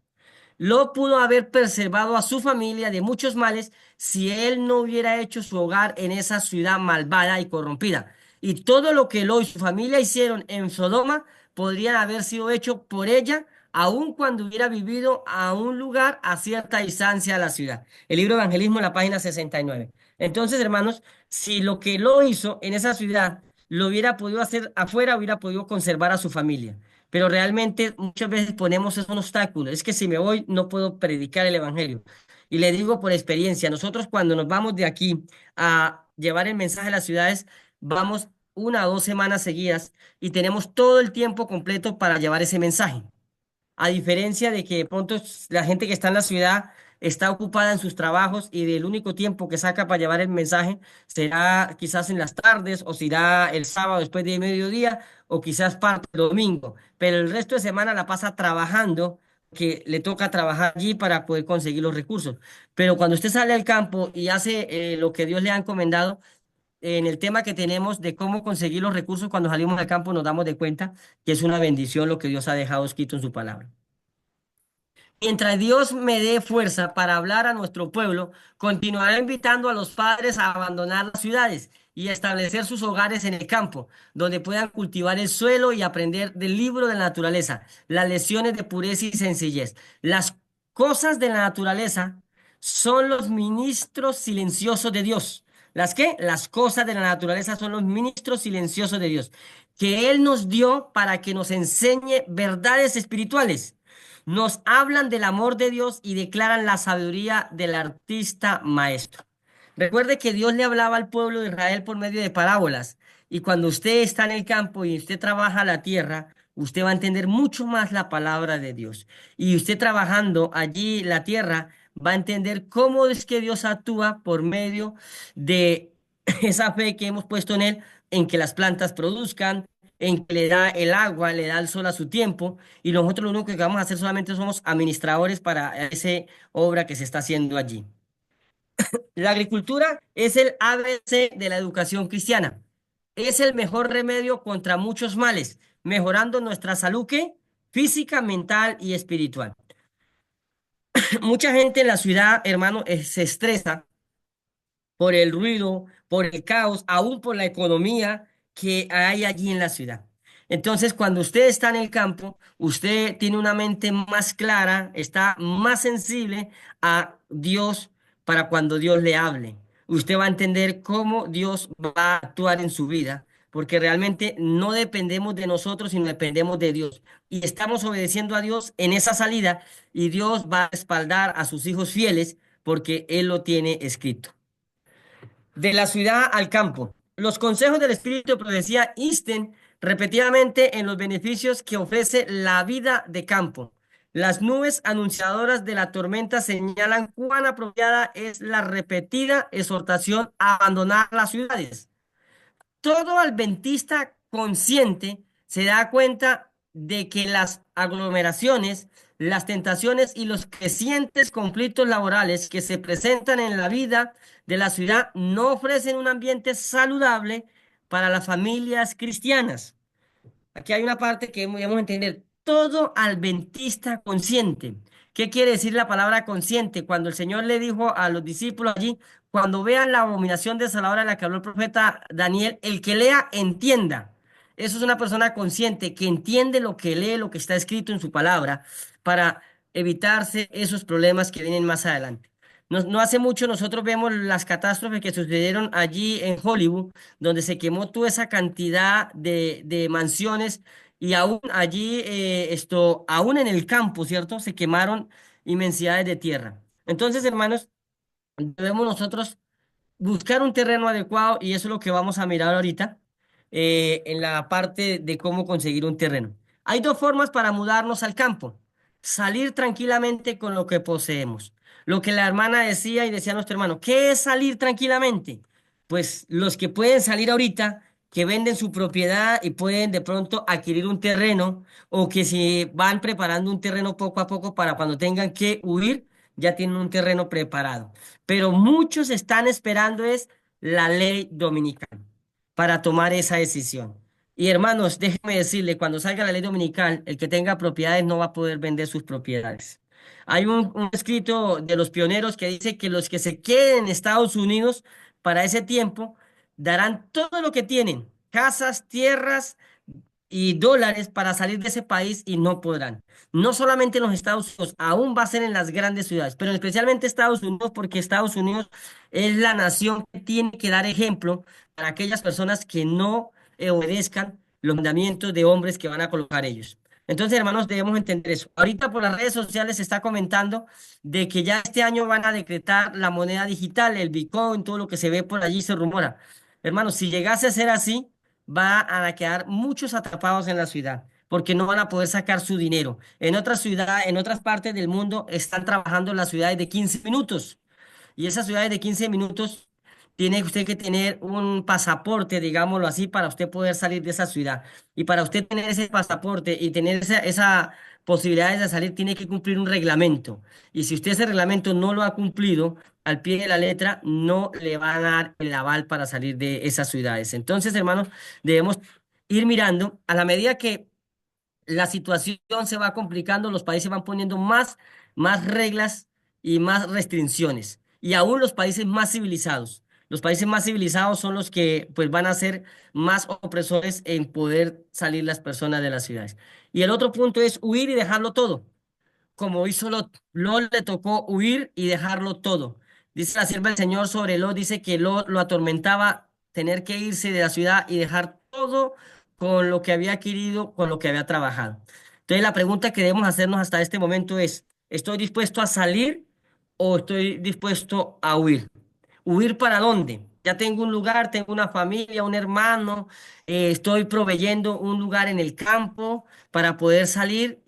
Lot pudo haber preservado a su familia de muchos males si él no hubiera hecho su hogar en esa ciudad malvada y corrompida. Y todo lo que Lot y su familia hicieron en Sodoma podrían haber sido hecho por ella, aun cuando hubiera vivido a un lugar a cierta distancia de la ciudad. El libro de Evangelismo en la página 69. Entonces, hermanos, si lo que Lot hizo en esa ciudad lo hubiera podido hacer afuera, hubiera podido conservar a su familia. Pero realmente muchas veces ponemos eso un obstáculo. Es que si me voy no puedo predicar el evangelio. Y le digo por experiencia, nosotros cuando nos vamos de aquí a llevar el mensaje a las ciudades, vamos 1 o 2 semanas seguidas y tenemos todo el tiempo completo para llevar ese mensaje. A diferencia de que de pronto la gente que está en la ciudad está ocupada en sus trabajos y del único tiempo que saca para llevar el mensaje será quizás en las tardes o será el sábado después de mediodía o quizás parte del domingo, pero el resto de semana la pasa trabajando, que le toca trabajar allí para poder conseguir los recursos. Pero cuando usted sale al campo y hace lo que Dios le ha encomendado, en el tema que tenemos de cómo conseguir los recursos cuando salimos al campo, nos damos de cuenta que es una bendición lo que Dios ha dejado escrito en su palabra. Mientras Dios me dé fuerza para hablar a nuestro pueblo, continuaré invitando a los padres a abandonar las ciudades y a establecer sus hogares en el campo, donde puedan cultivar el suelo y aprender del libro de la naturaleza, las lecciones de pureza y sencillez. Las cosas de la naturaleza son los ministros silenciosos de Dios. ¿Las qué? Las cosas de la naturaleza son los ministros silenciosos de Dios, que Él nos dio para que nos enseñe verdades espirituales. Nos hablan del amor de Dios y declaran la sabiduría del artista maestro. Recuerde que Dios le hablaba al pueblo de Israel por medio de parábolas. Y cuando usted está en el campo y usted trabaja la tierra, usted va a entender mucho más la palabra de Dios. Y usted trabajando allí la tierra va a entender cómo es que Dios actúa por medio de esa fe que hemos puesto en Él, en que las plantas produzcan, en que le da el agua, le da el sol a su tiempo, y nosotros lo único que vamos a hacer solamente somos administradores para esa obra que se está haciendo allí. La agricultura es el ABC de la educación cristiana. Es el mejor remedio contra muchos males, mejorando nuestra salud ¿qué? Física, mental y espiritual. Mucha gente en la ciudad, hermano, se estresa por el ruido, por el caos, aún por la economía que hay allí en la ciudad. Entonces, cuando usted está en el campo, usted tiene una mente más clara, está más sensible a Dios para cuando Dios le hable. Usted va a entender cómo Dios va a actuar en su vida, porque realmente no dependemos de nosotros, sino dependemos de Dios. Y estamos obedeciendo a Dios en esa salida y Dios va a respaldar a sus hijos fieles porque Él lo tiene escrito. De la ciudad al campo. Los consejos del Espíritu de Profecía insten repetidamente en los beneficios que ofrece la vida de campo. Las nubes anunciadoras de la tormenta señalan cuán apropiada es la repetida exhortación a abandonar las ciudades. Todo adventista consciente se da cuenta de que las aglomeraciones, las tentaciones y los crecientes conflictos laborales que se presentan en la vida de la ciudad no ofrecen un ambiente saludable para las familias cristianas. Aquí hay una parte que debemos entender. Todo adventista consciente. ¿Qué quiere decir la palabra consciente? Cuando el Señor le dijo a los discípulos allí, cuando vean la abominación desoladora de la que habló el profeta Daniel, el que lea, entienda. Eso es una persona consciente que entiende lo que lee, lo que está escrito en su palabra, para evitarse esos problemas que vienen más adelante. No hace mucho nosotros vemos las catástrofes que sucedieron allí en Hollywood, donde se quemó toda esa cantidad de mansiones y aún allí, aún en el campo, ¿cierto? Se quemaron inmensidades de tierra. Entonces, hermanos, debemos nosotros buscar un terreno adecuado y eso es lo que vamos a mirar ahorita en la parte de cómo conseguir un terreno. Hay dos formas para mudarnos al campo. Salir tranquilamente con lo que poseemos. Lo que la hermana decía y decía nuestro hermano, ¿qué es salir tranquilamente? Pues los que pueden salir ahorita, que venden su propiedad y pueden de pronto adquirir un terreno o que si van preparando un terreno poco a poco para cuando tengan que huir, ya tienen un terreno preparado. Pero muchos están esperando es la ley dominical para tomar esa decisión. Y hermanos, déjenme decirle, cuando salga la ley dominical, el que tenga propiedades no va a poder vender sus propiedades. Hay un escrito de los pioneros que dice que los que se queden en Estados Unidos para ese tiempo darán todo lo que tienen, casas, tierras, y dólares para salir de ese país y no podrán. No solamente en los Estados Unidos, aún va a ser en las grandes ciudades, pero especialmente Estados Unidos, porque Estados Unidos es la nación que tiene que dar ejemplo para aquellas personas que no obedezcan los mandamientos de hombres que van a colocar ellos. Entonces, hermanos, debemos entender eso. Ahorita por las redes sociales se está comentando de que ya este año van a decretar la moneda digital, el Bitcoin, todo lo que se ve por allí se rumora. Hermanos, si llegase a ser así, va a quedar muchos atrapados en la ciudad porque no van a poder sacar su dinero. En otras ciudades, en otras partes del mundo están trabajando en las ciudades de 15 minutos. Y esas ciudades de 15 minutos tiene usted que tener un pasaporte, digámoslo así, para usted poder salir de esa ciudad. Y para usted tener ese pasaporte y tener esa posibilidad de salir, tiene que cumplir un reglamento. Y si usted ese reglamento no lo ha cumplido al pie de la letra, no le van a dar el aval para salir de esas ciudades. Entonces, hermanos, debemos ir mirando a la medida que la situación se va complicando, los países van poniendo más reglas y más restricciones. Y aún los países más civilizados. Los países más civilizados son los que pues van a ser más opresores en poder salir las personas de las ciudades. Y el otro punto es huir y dejarlo todo como hizo Lot. Lot le tocó huir y dejarlo todo. Dice la sierva del Señor sobre Lot, dice que Lot lo atormentaba tener que irse de la ciudad y dejar todo con lo que había adquirido, con lo que había trabajado. Entonces la pregunta que debemos hacernos hasta este momento es, ¿estoy dispuesto a salir o estoy dispuesto a huir? ¿Huir para dónde? Ya tengo un lugar, tengo una familia, un hermano, estoy proveyendo un lugar en el campo para poder salir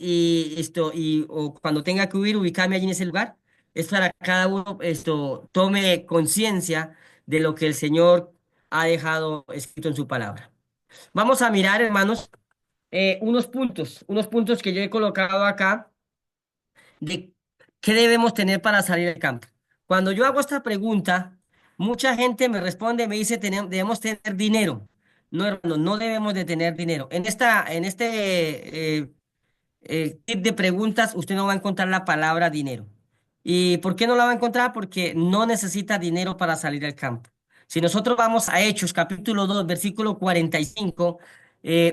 o cuando tenga que huir, ubicarme allí en ese lugar. Es para que cada uno tome conciencia de lo que el Señor ha dejado escrito en su palabra. Vamos a mirar, hermanos, unos puntos que yo he colocado acá de qué debemos tener para salir al campo. Cuando yo hago esta pregunta, mucha gente me responde, me dice, debemos tener dinero. No, hermano, no debemos de tener dinero. En este kit de preguntas, usted no va a encontrar la palabra dinero. ¿Y por qué no la va a encontrar? Porque no necesita dinero para salir al campo. Si nosotros vamos a Hechos, capítulo 2 versículo 45,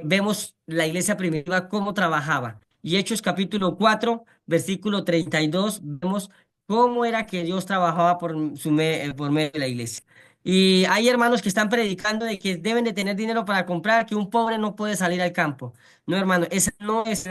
vemos la iglesia primitiva cómo trabajaba. Y Hechos, capítulo 4 versículo 32 vemos cómo era que Dios trabajaba por medio de la iglesia. Y hay hermanos que están predicando de que deben de tener dinero para comprar, que un pobre no puede salir al campo. No, hermano, ese no es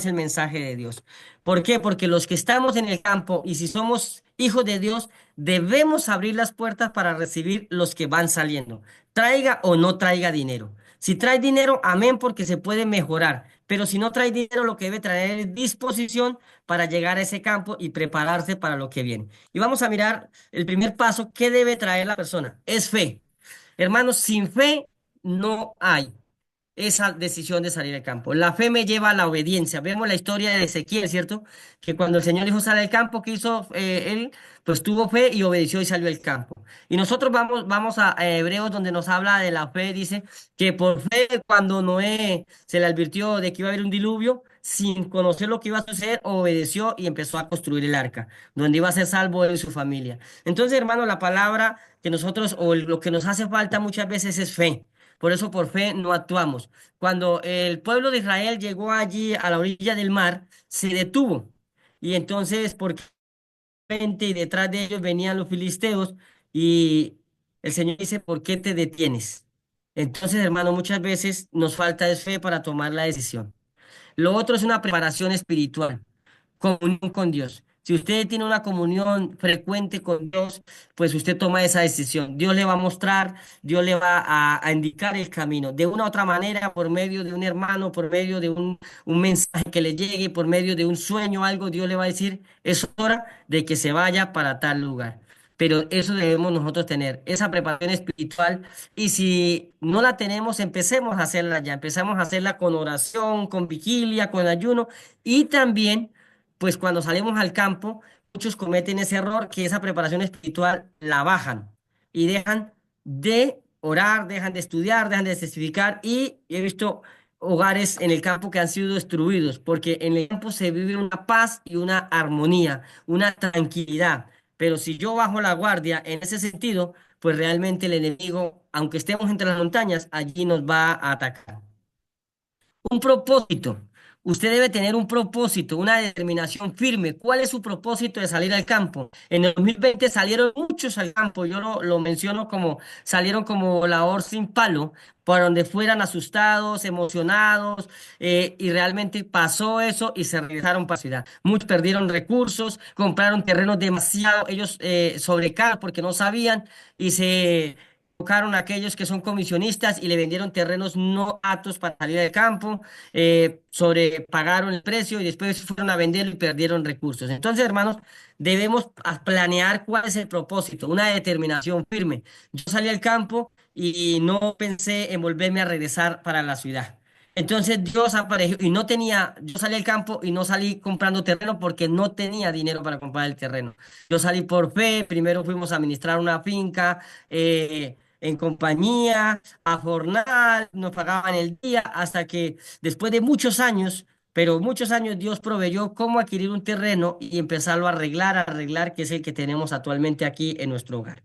el mensaje de Dios. ¿Por qué? Porque los que estamos en el campo y si somos hijos de Dios, debemos abrir las puertas para recibir los que van saliendo, traiga o no traiga dinero. Si trae dinero, amén, porque se puede mejorar. Pero si no trae dinero, lo que debe traer es disposición para llegar a ese campo y prepararse para lo que viene. Y vamos a mirar el primer paso, ¿qué debe traer la persona? Es fe. Hermanos, sin fe no hay. esa decisión de salir al campo. La fe me lleva a la obediencia. Vemos la historia de Ezequiel, ¿cierto? Que cuando el Señor dijo sale al campo, ¿qué hizo él? Pues tuvo fe y obedeció y salió al campo. Y nosotros vamos a Hebreos donde nos habla de la fe, dice que por fe cuando Noé se le advirtió de que iba a haber un diluvio, sin conocer lo que iba a suceder, obedeció y empezó a construir el arca, donde iba a ser salvo él y su familia. Entonces, hermano, la palabra que nosotros, o lo que nos hace falta muchas veces es fe. Por eso por fe no actuamos. Cuando el pueblo de Israel llegó allí a la orilla del mar, se detuvo. Y entonces, porque frente y detrás de ellos venían los filisteos y el Señor dice, ¿por qué te detienes? Entonces, hermano, muchas veces nos falta es fe para tomar la decisión. Lo otro es una preparación espiritual, comunión con Dios. Si usted tiene una comunión frecuente con Dios, pues usted toma esa decisión. Dios le va a mostrar, Dios le va a indicar el camino. De una u otra manera, por medio de un hermano, por medio de un mensaje que le llegue, por medio de un sueño, algo, Dios le va a decir, es hora de que se vaya para tal lugar. Pero eso debemos nosotros tener, esa preparación espiritual. Y si no la tenemos, empecemos a hacerla ya. Empezamos a hacerla con oración, con vigilia, con ayuno. Y también, pues cuando salimos al campo, muchos cometen ese error que esa preparación espiritual la bajan y dejan de orar, dejan de estudiar, dejan de testificar. Y he visto hogares en el campo que han sido destruidos, porque en el campo se vive una paz y una armonía, una tranquilidad. Pero si yo bajo la guardia en ese sentido, pues realmente el enemigo, aunque estemos entre las montañas, allí nos va a atacar. Un propósito. Usted debe tener un propósito, una determinación firme. ¿Cuál es su propósito de salir al campo? En el 2020 salieron muchos al campo. Yo lo menciono como salieron como labor sin palo, por donde fueran asustados, emocionados, y realmente pasó eso y se regresaron para la ciudad. Muchos perdieron recursos, compraron terrenos demasiado, ellos sobrecaros porque no sabían y se buscaron a aquellos que son comisionistas y le vendieron terrenos no aptos para salir del campo, sobrepagaron el precio y después fueron a venderlo y perdieron recursos. Entonces, hermanos, debemos planear cuál es el propósito, una determinación firme. Yo salí al campo y no pensé en volverme a regresar para la ciudad. Entonces Dios apareció y no tenía, yo salí al campo y no salí comprando terreno porque no tenía dinero para comprar el terreno. Yo salí por fe, primero fuimos a administrar una finca, en compañía, a jornal, nos pagaban el día, hasta que después de muchos años, pero muchos años, Dios proveyó cómo adquirir un terreno y empezarlo a arreglar, que es el que tenemos actualmente aquí en nuestro hogar.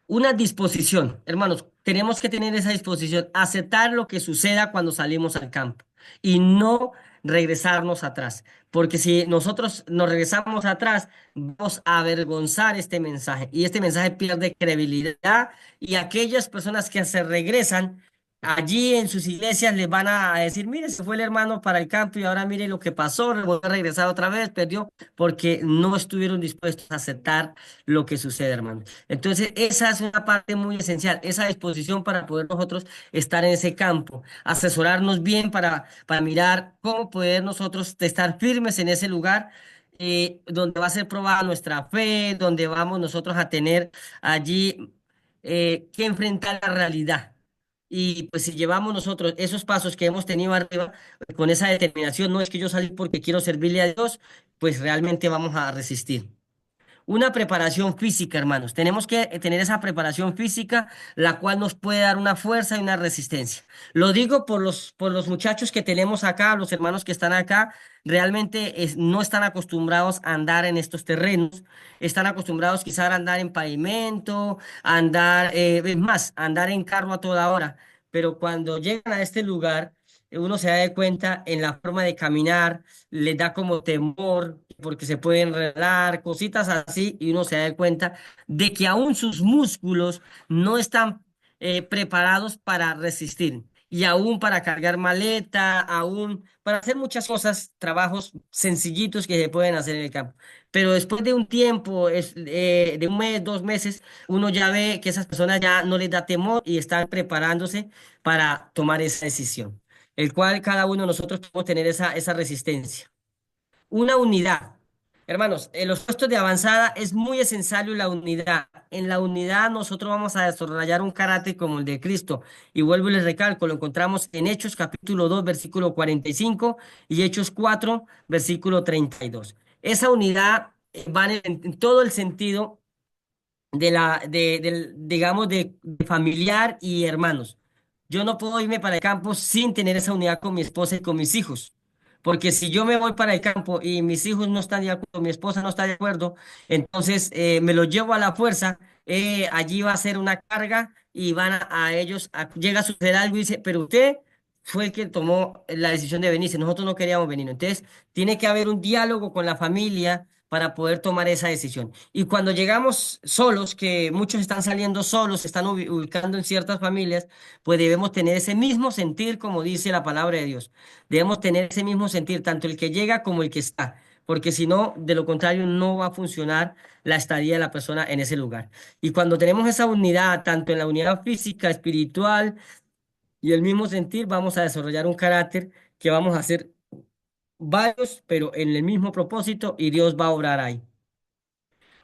Una disposición, hermanos, tenemos que tener esa disposición, aceptar lo que suceda cuando salimos al campo y no regresarnos atrás, porque si nosotros nos regresamos atrás, vamos a avergonzar este mensaje y este mensaje pierde credibilidad y aquellas personas que se regresan allí en sus iglesias les van a decir, mire, se fue el hermano para el campo y ahora mire lo que pasó, volvió a regresar otra vez, perdió, porque no estuvieron dispuestos a aceptar lo que sucede, hermano. Entonces, esa es una parte muy esencial, esa disposición para poder nosotros estar en ese campo, asesorarnos bien para mirar cómo poder nosotros estar firmes en ese lugar, donde va a ser probada nuestra fe, donde vamos nosotros a tener allí que enfrentar la realidad. Y pues si llevamos nosotros esos pasos que hemos tenido arriba, con esa determinación, no es que yo salí porque quiero servirle a Dios, pues realmente vamos a resistir. Una preparación física, hermanos. Tenemos que tener esa preparación física, la cual nos puede dar una fuerza y una resistencia. Lo digo por los muchachos que tenemos acá, los hermanos que están acá, realmente no están acostumbrados a andar en estos terrenos. Están acostumbrados quizás a andar en pavimento, a andar, es más, a andar en carro a toda hora. Pero cuando llegan a este lugar, uno se da cuenta en la forma de caminar, les da como temor porque se pueden enredar, cositas así, y uno se da cuenta de que aún sus músculos no están preparados para resistir. Y aún para cargar maleta, aún para hacer muchas cosas, trabajos sencillitos que se pueden hacer en el campo. Pero después de un tiempo, de un mes, 2 meses, uno ya ve que esas personas ya no les da temor y están preparándose para tomar esa decisión, el cual cada uno de nosotros podemos tener esa resistencia. Una unidad. Hermanos, en los puestos de avanzada es muy esencial la unidad. En la unidad nosotros vamos a desarrollar un carácter como el de Cristo. Y vuelvo y les recalco, lo encontramos en Hechos capítulo 2 versículo 45 y Hechos 4 versículo 32. Esa unidad va en todo el sentido digamos, de familiar y hermanos. Yo no puedo irme para el campo sin tener esa unidad con mi esposa y con mis hijos. Porque si yo me voy para el campo y mis hijos no están de acuerdo, mi esposa no está de acuerdo, entonces me los llevo a la fuerza, allí va a ser una carga y van a ellos, llega a suceder algo y dice, pero usted fue el que tomó la decisión de venirse, nosotros no queríamos venir. Entonces, tiene que haber un diálogo con la familia para poder tomar esa decisión. Y cuando llegamos solos, que muchos están saliendo solos, se están ubicando en ciertas familias, pues debemos tener ese mismo sentir, como dice la palabra de Dios. Debemos tener ese mismo sentir, tanto el que llega como el que está, porque si no, de lo contrario, no va a funcionar la estadía de la persona en ese lugar. Y cuando tenemos esa unidad, tanto en la unidad física, espiritual y el mismo sentir, vamos a desarrollar un carácter que vamos a hacer varios, pero en el mismo propósito y Dios va a obrar ahí.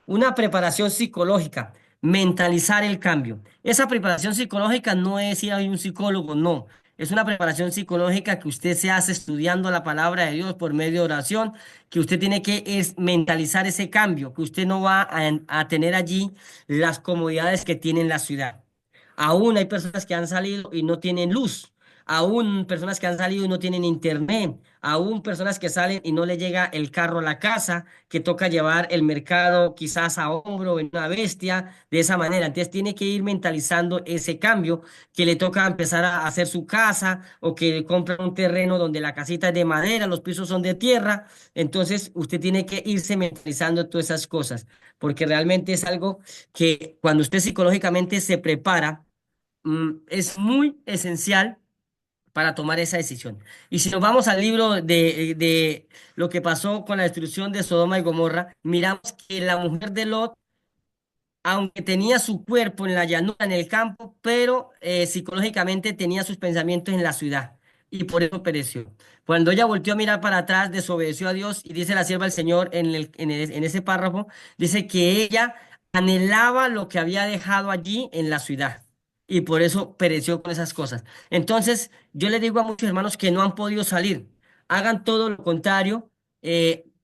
Una preparación psicológica, mentalizar el cambio. Esa preparación psicológica no es ir a un psicólogo, no. Es una preparación psicológica que usted se hace estudiando la palabra de Dios por medio de oración, que usted tiene que es mentalizar ese cambio, que usted no va a tener allí las comodidades que tiene en la ciudad. Aún hay personas que han salido y no tienen luz. Aún personas que han salido y no tienen internet. Aún personas que salen y no le llega el carro a la casa, que toca llevar el mercado quizás a hombro en una bestia, de esa manera. Entonces tiene que ir mentalizando ese cambio, que le toca empezar a hacer su casa o que compra un terreno donde la casita es de madera, los pisos son de tierra. Entonces usted tiene que irse mentalizando todas esas cosas, porque realmente es algo que cuando usted psicológicamente se prepara, es muy esencial para tomar esa decisión. Y si nos vamos al libro de lo que pasó con la destrucción de Sodoma y Gomorra, miramos que la mujer de Lot, aunque tenía su cuerpo en la llanura, en el campo, pero psicológicamente tenía sus pensamientos en la ciudad y por eso pereció. Cuando ella volteó a mirar para atrás, desobedeció a Dios y dice la sierva del Señor en ese párrafo, dice que ella anhelaba lo que había dejado allí en la ciudad y por eso pereció con esas cosas. Entonces, yo le digo a muchos hermanos que no han podido salir, hagan todo lo contrario,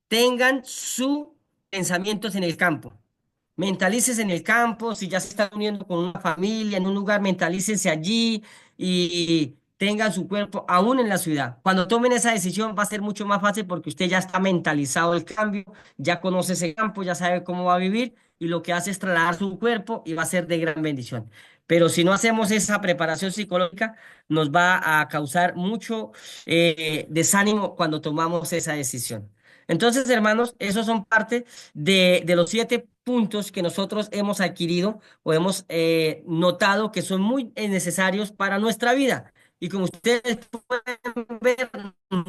tengan sus pensamientos en el campo. Mentalícese en el campo, si ya se están uniendo con una familia, en un lugar, mentalícense allí y tengan su cuerpo aún en la ciudad. Cuando tomen esa decisión va a ser mucho más fácil porque usted ya está mentalizado el cambio, ya conoce ese campo, ya sabe cómo va a vivir y lo que hace es trasladar su cuerpo y va a ser de gran bendición. Pero si no hacemos esa preparación psicológica, nos va a causar mucho desánimo cuando tomamos esa decisión. Entonces, hermanos, esos son parte de los 7 puntos que nosotros hemos adquirido o hemos notado que son muy necesarios para nuestra vida. Y como ustedes pueden ver,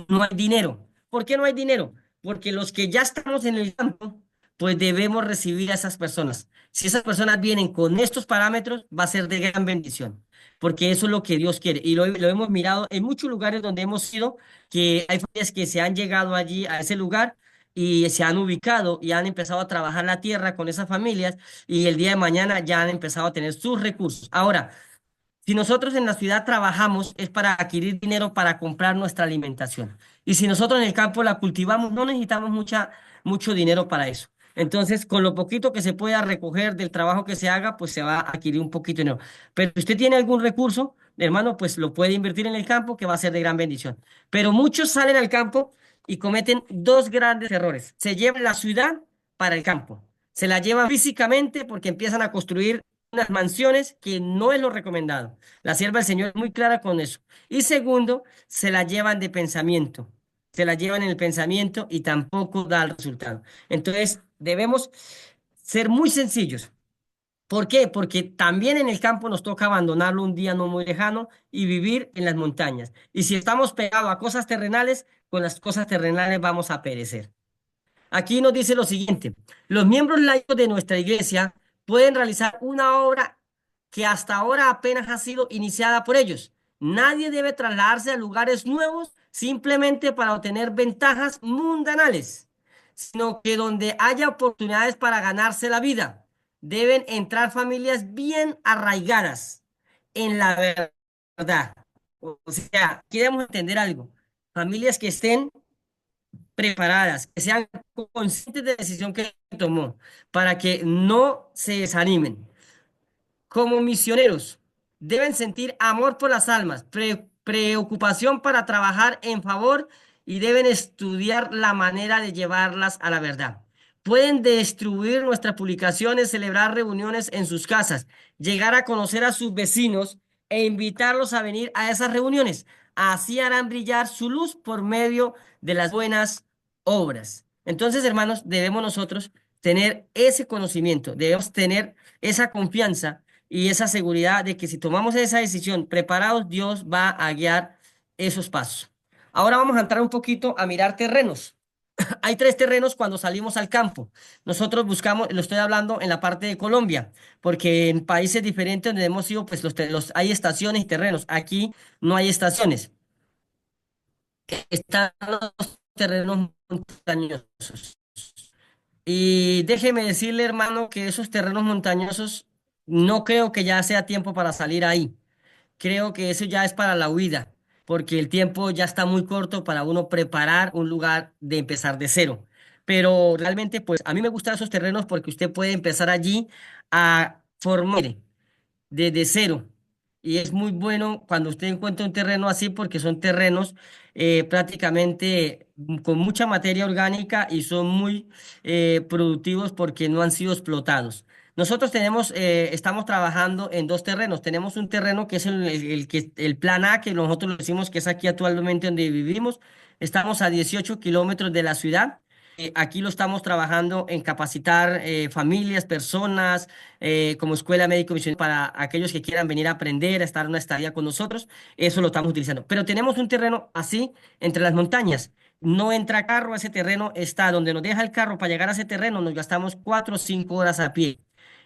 no hay dinero. ¿Por qué no hay dinero? Porque los que ya estamos en el campo, pues debemos recibir a esas personas. Si esas personas vienen con estos parámetros, va a ser de gran bendición, porque eso es lo que Dios quiere. Y lo hemos mirado en muchos lugares donde hemos ido, que hay familias que se han llegado allí a ese lugar y se han ubicado y han empezado a trabajar la tierra con esas familias y el día de mañana ya han empezado a tener sus recursos. Ahora, si nosotros en la ciudad trabajamos es para adquirir dinero para comprar nuestra alimentación. Y si nosotros en el campo la cultivamos, no necesitamos mucho dinero para eso. Entonces, con lo poquito que se pueda recoger del trabajo que se haga, pues se va a adquirir un poquito de dinero. Pero si usted tiene algún recurso, hermano, pues lo puede invertir en el campo, que va a ser de gran bendición. Pero muchos salen al campo y cometen dos grandes errores. Se llevan la ciudad para el campo. Se la llevan físicamente porque empiezan a construir unas mansiones que no es lo recomendado. La sierva del Señor es muy clara con eso. Y segundo, se la llevan de pensamiento. Se la llevan en el pensamiento y tampoco da el resultado. Entonces, debemos ser muy sencillos. ¿Por qué? Porque también en el campo nos toca abandonarlo un día no muy lejano y vivir en las montañas. Y si estamos pegados a cosas terrenales, con las cosas terrenales vamos a perecer. Aquí nos dice lo siguiente: los miembros laicos de nuestra iglesia pueden realizar una obra que hasta ahora apenas ha sido iniciada por ellos. Nadie debe trasladarse a lugares nuevos simplemente para obtener ventajas mundanales. sino que donde haya oportunidades para ganarse la vida, deben entrar familias bien arraigadas en la verdad. O sea, queremos entender algo. Familias que estén preparadas, que sean conscientes de la decisión que tomó, para que no se desanimen. Como misioneros, deben sentir amor por las almas, preocupación para trabajar en favor y deben estudiar la manera de llevarlas a la verdad. Pueden distribuir nuestras publicaciones, celebrar reuniones en sus casas, llegar a conocer a sus vecinos e invitarlos a venir a esas reuniones. Así harán brillar su luz por medio de las buenas obras. Entonces, hermanos, debemos nosotros tener ese conocimiento, debemos tener esa confianza y esa seguridad de que si tomamos esa decisión preparados, Dios va a guiar esos pasos. Ahora vamos a entrar un poquito a mirar terrenos. Hay tres terrenos cuando salimos al campo. Nosotros buscamos, lo estoy hablando en la parte de Colombia, porque en países diferentes donde hemos ido, pues hay estaciones y terrenos. Aquí no hay estaciones. Están los terrenos montañosos. Y déjeme decirle, hermano, que esos terrenos montañosos no creo que ya sea tiempo para salir ahí. Creo que eso ya es para la huida, porque el tiempo ya está muy corto para uno preparar un lugar de empezar de cero. Pero realmente, pues a mí me gustan esos terrenos porque usted puede empezar allí a formar desde cero. Y es muy bueno cuando usted encuentra un terreno así porque son terrenos prácticamente con mucha materia orgánica y son muy productivos porque no han sido explotados. Nosotros estamos trabajando en dos terrenos. Tenemos un terreno que es el plan A, que nosotros lo decimos que es aquí actualmente donde vivimos. Estamos a 18 kilómetros de la ciudad. Aquí lo estamos trabajando en capacitar familias, personas, como escuela médico misionera para aquellos que quieran venir a aprender, a estar una estadía con nosotros. Eso lo estamos utilizando. Pero tenemos un terreno así entre las montañas. No entra carro, ese terreno está donde nos deja el carro para llegar a ese terreno, nos gastamos 4 o 5 horas a pie.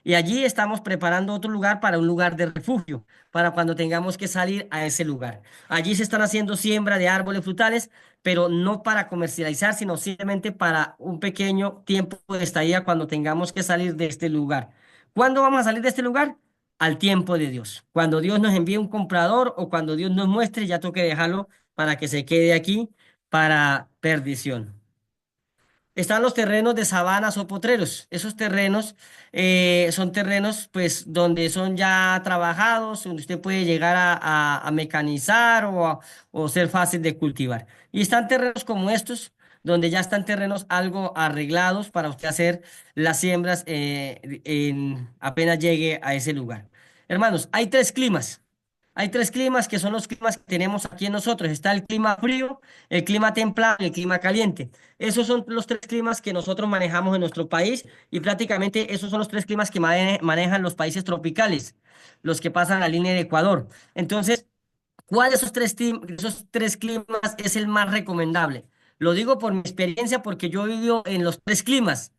Y allí estamos preparando otro lugar para un lugar de refugio, para cuando tengamos que salir a ese lugar. Allí se están haciendo siembra de árboles frutales, pero no para comercializar, sino simplemente para un pequeño tiempo de estadía cuando tengamos que salir de este lugar. ¿Cuándo vamos a salir de este lugar? Al tiempo de Dios. Cuando Dios nos envíe un comprador o cuando Dios nos muestre, ya toque dejarlo para que se quede aquí para perdición. Están los terrenos de sabanas o potreros. Esos terrenos son terrenos pues donde son ya trabajados, donde usted puede llegar a mecanizar o ser fácil de cultivar. Y están terrenos como estos, donde ya están terrenos algo arreglados para usted hacer las siembras apenas llegue a ese lugar. Hermanos, hay tres climas. Hay tres climas que son los climas que tenemos aquí en nosotros. Está el clima frío, el clima templado y el clima caliente. Esos son los tres climas que nosotros manejamos en nuestro país y prácticamente esos son los tres climas que manejan los países tropicales, los que pasan la línea de Ecuador. Entonces, ¿cuál de esos tres climas es el más recomendable? Lo digo por mi experiencia porque yo he vivido en los tres climas.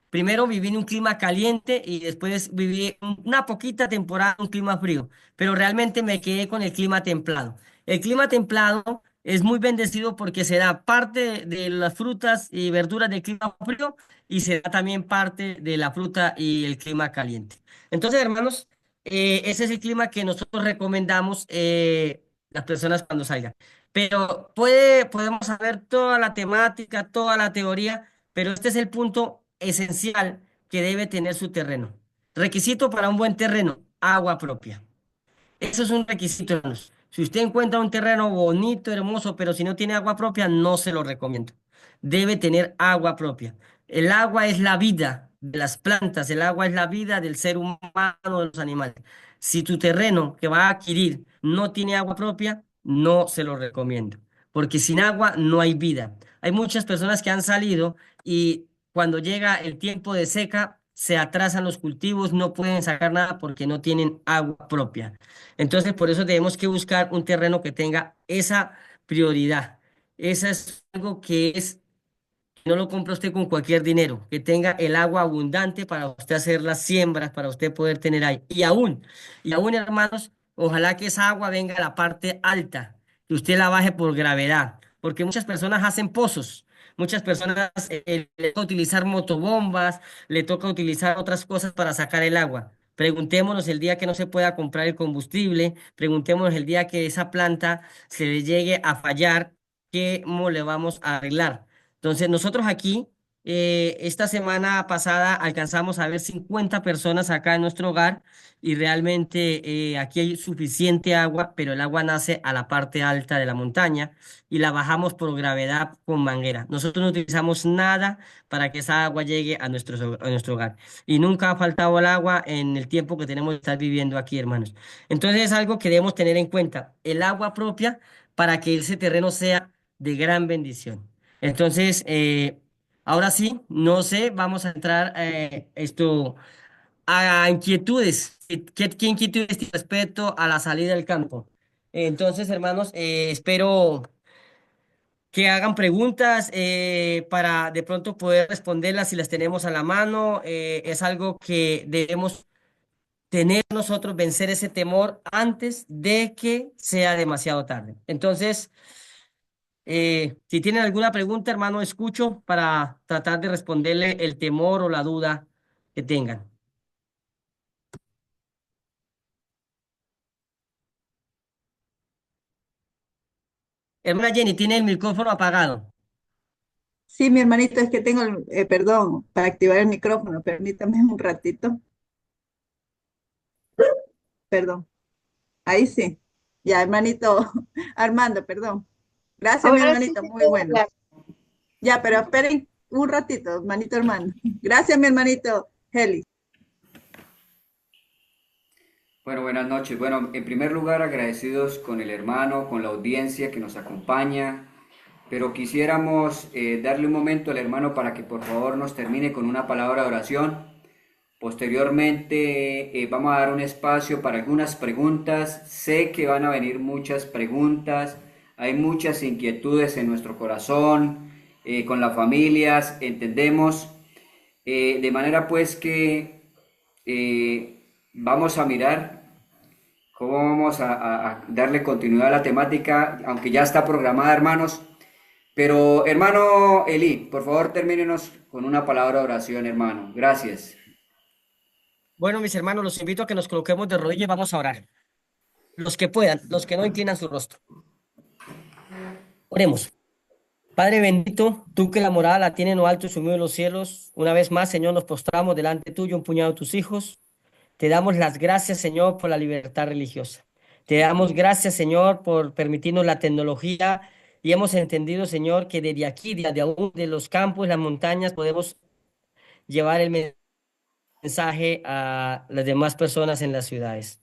Primero viví en un clima caliente y después viví una poquita temporada en un clima frío, pero realmente me quedé con el clima templado. El clima templado es muy bendecido porque se da parte de las frutas y verduras del clima frío y se da también parte de la fruta y el clima caliente. Entonces, hermanos, ese es el clima que nosotros recomendamos las personas cuando salgan. Pero podemos saber toda la temática, toda la teoría, pero este es el punto esencial que debe tener su terreno. Requisito para un buen terreno, agua propia. Eso es un requisito, hermanos. Si usted encuentra un terreno bonito, hermoso, pero si no tiene agua propia, no se lo recomiendo. Debe tener agua propia. El agua es la vida de las plantas, el agua es la vida del ser humano, de los animales. Si tu terreno que va a adquirir no tiene agua propia, no se lo recomiendo, porque sin agua no hay vida. Hay muchas personas que han salido y cuando llega el tiempo de seca, se atrasan los cultivos, no pueden sacar nada porque no tienen agua propia. Entonces, por eso tenemos que buscar un terreno que tenga esa prioridad. Esa es algo que no lo compra usted con cualquier dinero, que tenga el agua abundante para usted hacer las siembras, para usted poder tener ahí. Y aún, hermanos, ojalá que esa agua venga a la parte alta, que usted la baje por gravedad, porque muchas personas hacen pozos, muchas personas le toca utilizar motobombas, le toca utilizar otras cosas para sacar el agua. Preguntémonos el día que no se pueda comprar el combustible, preguntémonos el día que esa planta se le llegue a fallar, ¿cómo le vamos a arreglar? Entonces, nosotros aquí, esta semana pasada alcanzamos a ver 50 personas acá en nuestro hogar y realmente aquí hay suficiente agua, pero el agua nace a la parte alta de la montaña y la bajamos por gravedad con manguera. Nosotros no utilizamos nada para que esa agua llegue a nuestro hogar. Y nunca ha faltado el agua en el tiempo que tenemos de estar viviendo aquí, hermanos. Entonces es algo que debemos tener en cuenta, el agua propia para que ese terreno sea de gran bendición. Entonces, ahora sí, no sé, vamos a entrar a inquietudes. ¿Qué inquietudes tiene respecto a la salida del campo? Entonces, hermanos, espero que hagan preguntas para de pronto poder responderlas si las tenemos a la mano. Es algo que debemos tener nosotros, vencer ese temor antes de que sea demasiado tarde. Entonces, si tienen alguna pregunta, hermano, escucho para tratar de responderle el temor o la duda que tengan. Hermana Jenny, tiene el micrófono apagado. Sí, mi hermanito, es que tengo perdón, para activar el micrófono, permítame un ratito, perdón. Ahí sí. Ya, hermanito Armando, perdón. Gracias, mi Ahora sí hermanito, se muy puede bueno. hablar. Ya, pero esperen un ratito, hermanito Armando. Gracias, mi hermanito Heli. Bueno, buenas noches. Bueno, en primer lugar, agradecidos con el hermano, con la audiencia que nos acompaña, pero quisiéramos darle un momento al hermano para que por favor nos termine con una palabra de oración. Posteriormente, vamos a dar un espacio para algunas preguntas. Sé que van a venir muchas preguntas, hay muchas inquietudes en nuestro corazón, con las familias, entendemos, de manera pues que vamos a mirar cómo vamos a darle continuidad a la temática, aunque ya está programada, hermanos. Pero, hermano Eli, por favor, termínenos con una palabra de oración, hermano. Gracias. Bueno, mis hermanos, los invito a que nos coloquemos de rodillas y vamos a orar. Los que puedan, los que no inclinan su rostro. Oremos. Padre bendito, tú que la morada la tiene en lo alto y sumido en los cielos, una vez más, Señor, nos postramos delante tuyo, un puñado de tus hijos. Te damos las gracias, Señor, por la libertad religiosa. Te damos gracias, Señor, por permitirnos la tecnología y hemos entendido, Señor, que desde aquí, desde aún de los campos, las montañas, podemos llevar el mensaje a las demás personas en las ciudades.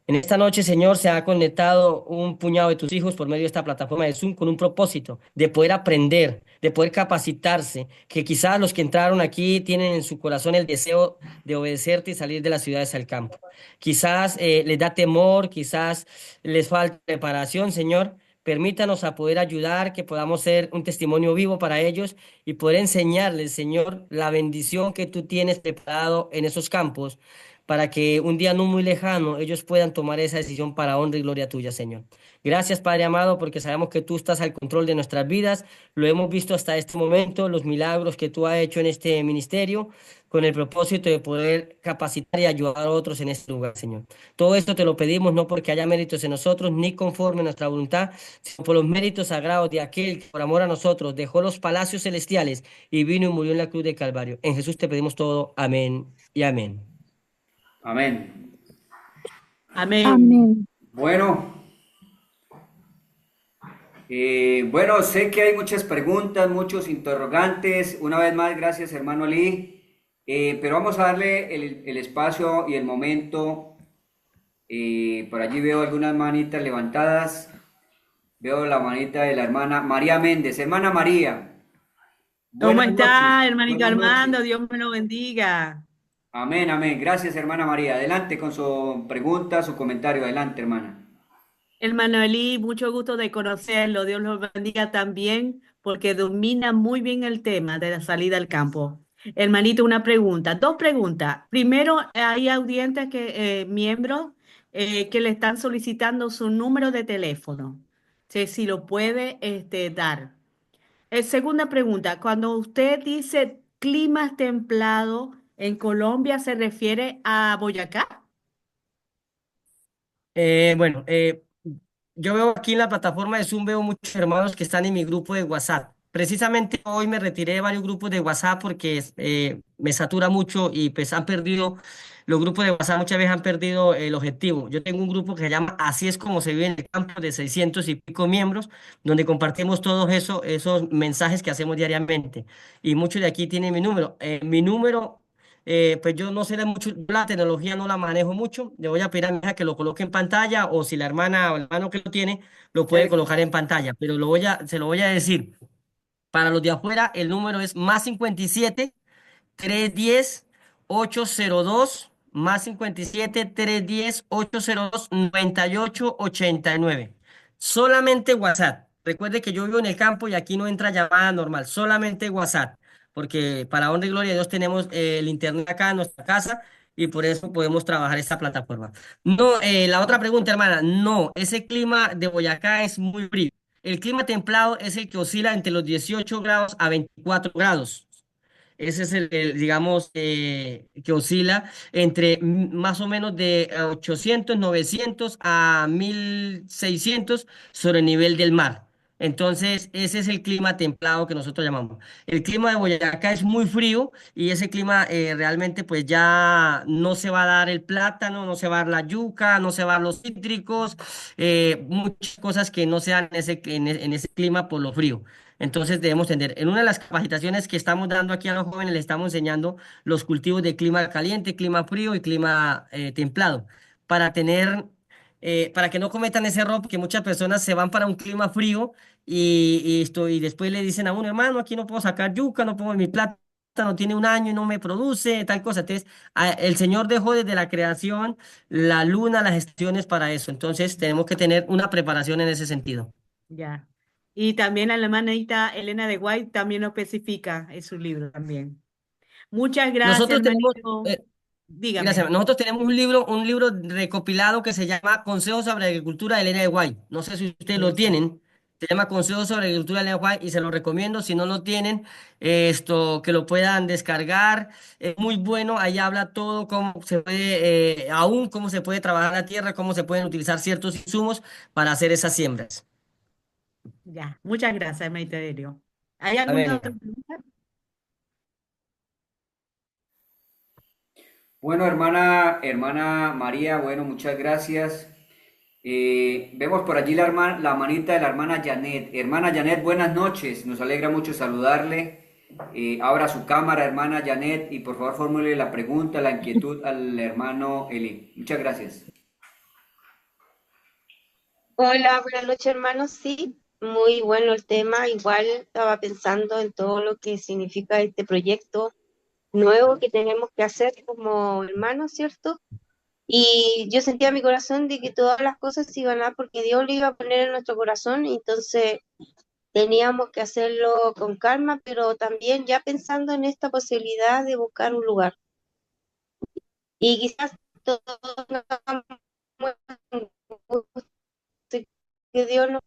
En esta noche, Señor, se ha conectado un puñado de tus hijos por medio de esta plataforma de Zoom con un propósito de poder aprender, de poder capacitarse, que quizás los que entraron aquí tienen en su corazón el deseo de obedecerte y salir de las ciudades al campo. Quizás les da temor, quizás les falta preparación, Señor. Permítanos a poder ayudar, que podamos ser un testimonio vivo para ellos y poder enseñarles, Señor, la bendición que tú tienes preparado en esos campos para que un día no muy lejano ellos puedan tomar esa decisión para honra y gloria tuya, Señor. Gracias, Padre amado, porque sabemos que tú estás al control de nuestras vidas. Lo hemos visto hasta este momento, los milagros que tú has hecho en este ministerio, con el propósito de poder capacitar y ayudar a otros en este lugar, Señor. Todo esto te lo pedimos no porque haya méritos en nosotros, ni conforme a nuestra voluntad, sino por los méritos sagrados de aquel que por amor a nosotros dejó los palacios celestiales y vino y murió en la cruz de Calvario. En Jesús te pedimos todo. Amén y amén. Amén. Amén. Bueno, bueno, sé que hay muchas preguntas, muchos interrogantes. Una vez más, gracias, hermano Lee. Pero vamos a darle el espacio y el momento. Por allí veo algunas manitas levantadas. Veo la manita de la hermana María Méndez. Hermana María, ¿Cómo buenas noches. está, hermanito Buenas Armando? noches. Dios me lo bendiga. Amén, amén. Gracias, hermana María. Adelante con su pregunta, su comentario. Adelante, hermana. Hermano Eli, mucho gusto de conocerlo. Dios lo bendiga también porque domina muy bien el tema de la salida al campo. Hermanito, una pregunta, dos preguntas. Primero, hay miembros que le están solicitando su número de teléfono. si lo puede dar. Segunda pregunta, cuando usted dice climas templados, ¿en Colombia se refiere a Boyacá? Bueno, yo veo aquí en la plataforma de Zoom, veo muchos hermanos que están en mi grupo de WhatsApp. Precisamente hoy me retiré de varios grupos de WhatsApp porque me satura mucho y pues han perdido, los grupos de WhatsApp muchas veces han perdido el objetivo. Yo tengo un grupo que se llama Así es como se vive en el campo de 600 y pico miembros, donde compartimos todos esos mensajes que hacemos diariamente. Y muchos de aquí tienen mi número. Mi número pues yo no sé de mucho, yo la tecnología no la manejo mucho. Le voy a pedir a mi hija que lo coloque en pantalla o si la hermana o el hermano que lo tiene lo puede colocar en pantalla, pero se lo voy a decir. Para los de afuera, el número es +57 310 802 +57 310 802 9889. Solamente WhatsApp. Recuerde que yo vivo en el campo y aquí no entra llamada normal, solamente WhatsApp, porque para honra y gloria de Dios tenemos el internet acá en nuestra casa y por eso podemos trabajar esta plataforma. No, la otra pregunta, hermana, no, ese clima de Boyacá es muy frío. El clima templado es el que oscila entre los 18 grados a 24 grados. Ese es digamos, que oscila entre más o menos de 800, 900 a 1600 sobre el nivel del mar. Entonces, ese es el clima templado que nosotros llamamos. El clima de Boyacá es muy frío y ese clima realmente pues ya no se va a dar el plátano, no se va a dar la yuca, no se va a dar los cítricos, muchas cosas que no se dan en ese clima por lo frío. Entonces debemos tener, en una de las capacitaciones que estamos dando aquí a los jóvenes, le estamos enseñando los cultivos de clima caliente, clima frío y clima templado, para para que no cometan ese error, porque muchas personas se van para un clima frío y después le dicen a uno, hermano, aquí no puedo sacar yuca, no puedo, mi plátano tiene un año y no me produce, tal cosa. Entonces, el Señor dejó desde la creación la luna, las estaciones para eso. Entonces, tenemos que tener una preparación en ese sentido. Ya. Y también la hermanita Elena de White también lo especifica en su libro también. Muchas gracias, Nosotros tenemos, hermanito. gracias. Dígame. Nosotros tenemos un libro recopilado que se llama Consejos sobre Agricultura de Elena de White. No sé si ustedes lo Eso. tienen. Se llama Consejos sobre Agricultura de Elena de White y se lo recomiendo. Si no lo tienen, que lo puedan descargar. Es muy bueno. Ahí habla todo cómo se puede, aún cómo se puede trabajar la tierra, cómo se pueden utilizar ciertos insumos para hacer esas siembras. Ya. Muchas gracias, hermanito Elio. ¿Hay alguna Amén. otra pregunta? Bueno, hermana María, bueno, muchas gracias. Vemos por allí la manita de la hermana Janet. Hermana Janet, buenas noches. Nos alegra mucho saludarle. Abra su cámara, hermana Janet, y por favor formule la pregunta, la inquietud al hermano Eli. Muchas gracias. Hola, buenas noches, hermanos. Sí, muy bueno el tema. Igual estaba pensando en todo lo que significa este proyecto nuevo que tenemos que hacer como hermanos, ¿cierto? Y yo sentía en mi corazón de que todas las cosas se iban a dar porque Dios lo iba a poner en nuestro corazón, y entonces teníamos que hacerlo con calma, pero también ya pensando en esta posibilidad de buscar un lugar. Y quizás todos no que Dios nos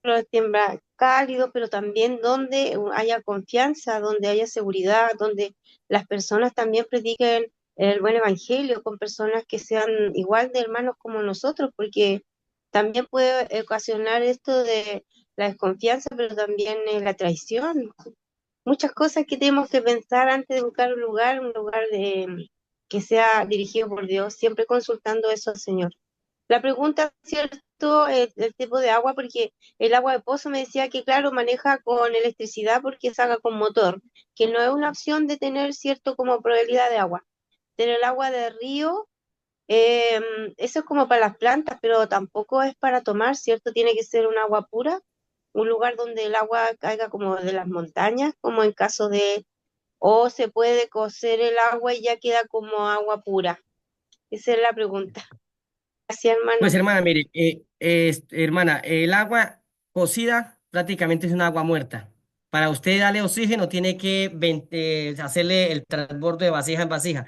lo tiembla cálido, pero también donde haya confianza, donde haya seguridad, donde las personas también prediquen el buen evangelio con personas que sean igual de hermanos como nosotros, porque también puede ocasionar esto de la desconfianza, pero también la traición. Muchas cosas que tenemos que pensar antes de buscar un lugar que sea dirigido por Dios, siempre consultando eso al Señor. La pregunta, ¿cierto? El tipo de agua, porque el agua de pozo me decía que, claro, maneja con electricidad porque saca con motor, que no es una opción de tener, ¿cierto?, como probabilidad de agua. Pero el agua de río, eh, eso es como para las plantas, pero tampoco es para tomar, ¿cierto? Tiene que ser un agua pura, un lugar donde el agua caiga como de las montañas, como en caso de, o se puede cocer el agua y ya queda como agua pura. Esa es la pregunta. Gracias, Pues hermano. hermana, mire, hermana, el agua cocida prácticamente es un agua muerta. Para usted darle oxígeno tiene que hacerle el transbordo de vasija en vasija.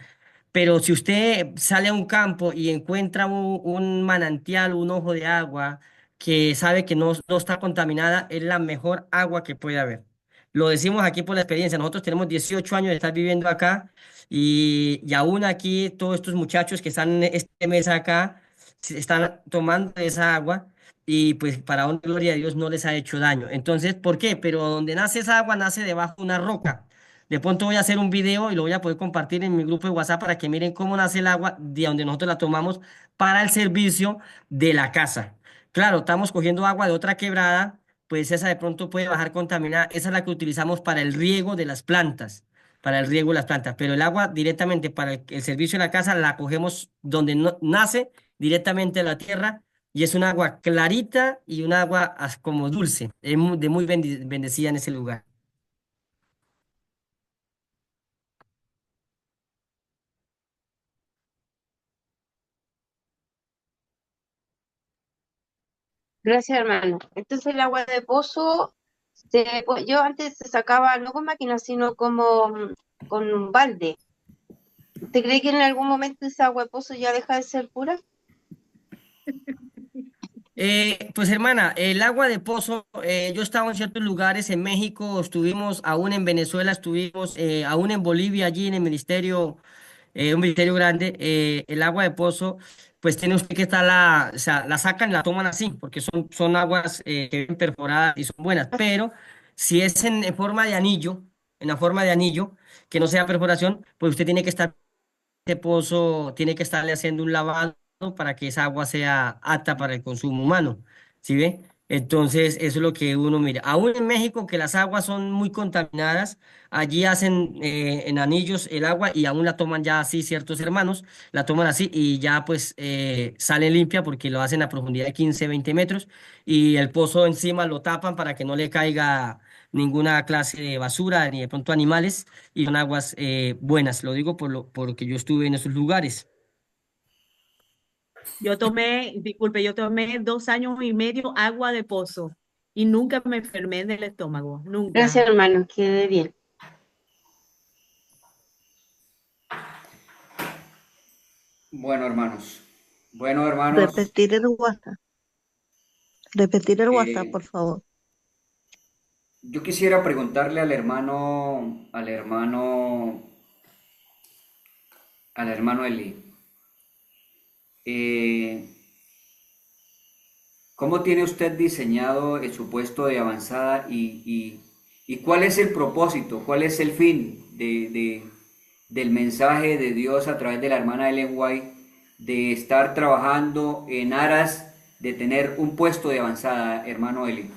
Pero si usted sale a un campo y encuentra un manantial, un ojo de agua que sabe que no está contaminada, es la mejor agua que puede haber. Lo decimos aquí por la experiencia. Nosotros tenemos 18 años de estar viviendo acá y aún aquí todos estos muchachos que están este mes acá están tomando esa agua y pues para honra y gloria de Dios no les ha hecho daño. Entonces, ¿por qué? Pero donde nace esa agua nace debajo de una roca. De pronto voy a hacer un video y lo voy a poder compartir en mi grupo de WhatsApp para que miren cómo nace el agua de donde nosotros la tomamos para el servicio de la casa. Claro, estamos cogiendo agua de otra quebrada, pues esa de pronto puede bajar contaminada. Esa es la que utilizamos para el riego de las plantas, para el riego de las plantas. Pero el agua directamente para el servicio de la casa la cogemos donde nace, directamente de la tierra, y es un agua clarita y un agua como dulce, es de muy bendecida en ese lugar. Gracias, hermano. Entonces el agua de pozo, pues, yo antes se sacaba no con máquina, sino como con un balde. ¿Usted cree que en algún momento esa agua de pozo ya deja de ser pura? Pues hermana, el agua de pozo, yo estaba en ciertos lugares en México, estuvimos aún en Venezuela, estuvimos aún en Bolivia, allí en el ministerio, un ministerio grande, el agua de pozo, pues tiene usted que estar o sea, la sacan y la toman así, porque son aguas que vienen perforadas y son buenas, pero si es en forma de anillo, en la forma de anillo, que no sea perforación, pues usted tiene que estar ese pozo tiene que estarle haciendo un lavado para que esa agua sea apta para el consumo humano, ¿sí ve? Entonces, eso es lo que uno mira. Aún en México, que las aguas son muy contaminadas, allí hacen en anillos el agua y aún la toman ya así ciertos hermanos, la toman así y ya pues sale limpia porque lo hacen a profundidad de 15, 20 metros y el pozo encima lo tapan para que no le caiga ninguna clase de basura ni de pronto animales y son aguas buenas. Lo digo porque yo estuve en esos lugares. Yo tomé, disculpe, yo tomé 2 años y medio agua de pozo y nunca me enfermé del estómago, Gracias, nunca. hermano, quede bien. Bueno, hermanos. Bueno, hermanos, Repetir el WhatsApp. Repetir el WhatsApp, eh, por favor. yo quisiera preguntarle al hermano Eli, eh, ¿cómo tiene usted diseñado su puesto de avanzada y cuál es el propósito, cuál es el fin del mensaje de Dios a través de la hermana Ellen White de estar trabajando en aras de tener un puesto de avanzada, hermano Eli?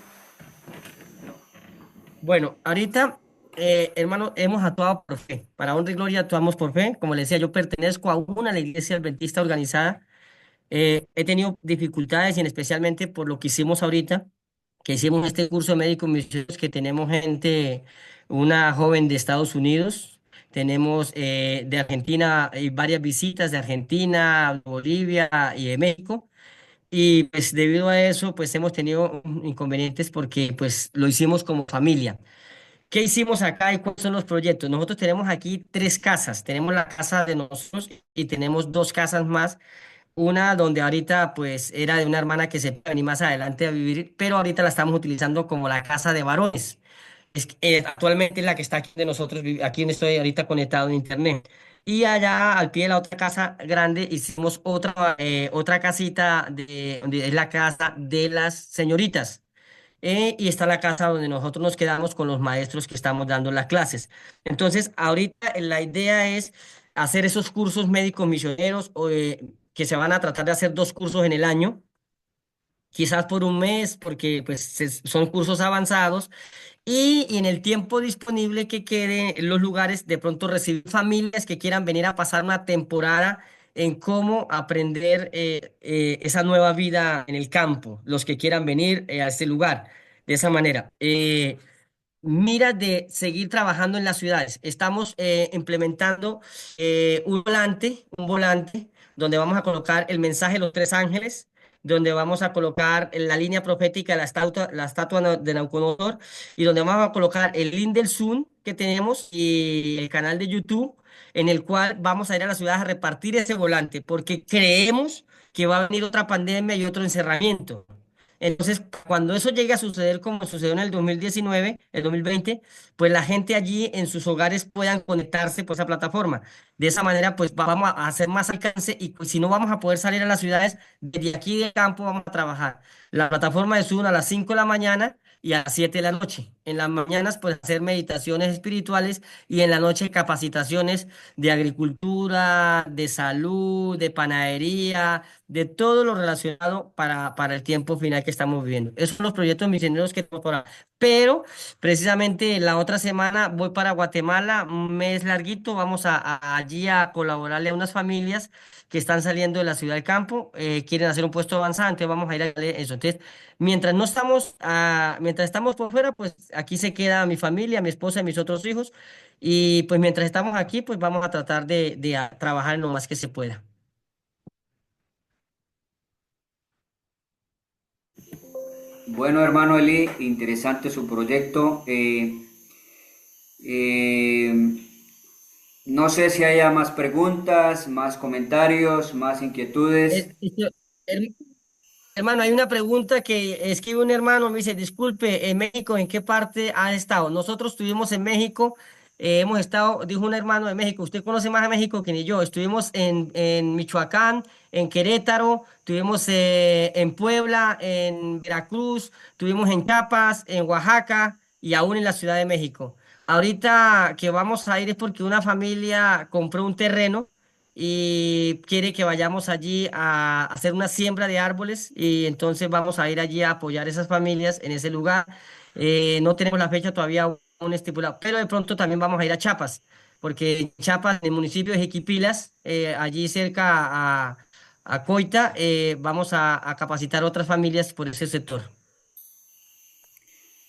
Bueno, ahorita, hermano, hemos actuado por fe. Para honra y gloria actuamos por fe. Como le decía, yo pertenezco aún a la iglesia adventista organizada. He tenido dificultades y en especialmente por lo que hicimos ahorita, que hicimos este curso de médicos misioneros, que tenemos gente, una joven de Estados Unidos, tenemos de Argentina, varias visitas de Argentina, Bolivia y de México. Y pues debido a eso, pues hemos tenido inconvenientes porque pues lo hicimos como familia. ¿Qué hicimos acá y cuáles son los proyectos? Nosotros tenemos aquí tres casas. Tenemos la casa de nosotros y tenemos dos casas más. Una donde ahorita pues era de una hermana que se puede venir más adelante a vivir, pero ahorita la estamos utilizando como la casa de varones. Actualmente es la que está aquí de nosotros, aquí donde estoy ahorita conectado en internet. Y allá al pie de la otra casa grande hicimos otra casita donde es la casa de las señoritas. Y está la casa donde nosotros nos quedamos con los maestros que estamos dando las clases. Entonces, ahorita la idea es hacer esos cursos médicos misioneros que se van a tratar de hacer 2 cursos en el año, quizás por un mes, porque pues son cursos avanzados y en el tiempo disponible que quede en los lugares, de pronto recibir familias que quieran venir a pasar una temporada en cómo aprender esa nueva vida en el campo, los que quieran venir a este lugar. De esa manera. Mira de seguir trabajando en las ciudades. Estamos implementando un volante donde vamos a colocar el mensaje de los tres ángeles, donde vamos a colocar la línea profética de la estatua de Nabucodonosor y donde vamos a colocar el link del Zoom que tenemos y el canal de YouTube en el cual vamos a ir a las ciudades a repartir ese volante porque creemos que va a venir otra pandemia y otro encerramiento. Entonces, cuando eso llegue a suceder como sucedió en el 2019, el 2020, pues la gente allí en sus hogares puedan conectarse por esa plataforma. De esa manera, pues vamos a hacer más alcance y pues, si no vamos a poder salir a las ciudades, desde aquí del campo vamos a trabajar. La plataforma de Zoom a las 5 de la mañana y a las 7 de la noche. En las mañanas, pues hacer meditaciones espirituales y en la noche capacitaciones de agricultura, de salud, de panadería, de todo lo relacionado para el tiempo final que estamos viviendo. Esos son los proyectos misioneros que tenemos por ahora. Pero precisamente la otra semana voy para Guatemala, un mes larguito, vamos allí a colaborarle a unas familias que están saliendo de la ciudad del campo, quieren hacer un puesto avanzado, entonces vamos a ir a darle eso. Entonces, mientras no estamos, mientras estamos por fuera, pues aquí se queda mi familia, mi esposa y mis otros hijos, y pues mientras estamos aquí, pues vamos a tratar de trabajar en lo más que se pueda. Bueno, hermano Eli, interesante su proyecto. Eh, no sé si haya más preguntas, más comentarios, más inquietudes. Her- Hermano, hay una pregunta que escribe un hermano, me dice, disculpe, en México, ¿en qué parte ha estado? Nosotros estuvimos en México, hemos estado, dijo un hermano de México, usted conoce más a México que ni yo, estuvimos en Michoacán, en Querétaro, estuvimos en Puebla, en Veracruz, estuvimos en Chiapas, en Oaxaca y aún en la Ciudad de México. Ahorita que vamos a ir es porque una familia compró un terreno y quiere que vayamos allí a hacer una siembra de árboles y entonces vamos a ir allí a apoyar a esas familias en ese lugar. No tenemos la fecha todavía aún estipulada, pero de pronto también vamos a ir a Chiapas, porque en Chiapas, en el municipio de Jequipilas, allí cerca a Coita, vamos a capacitar otras familias por ese sector.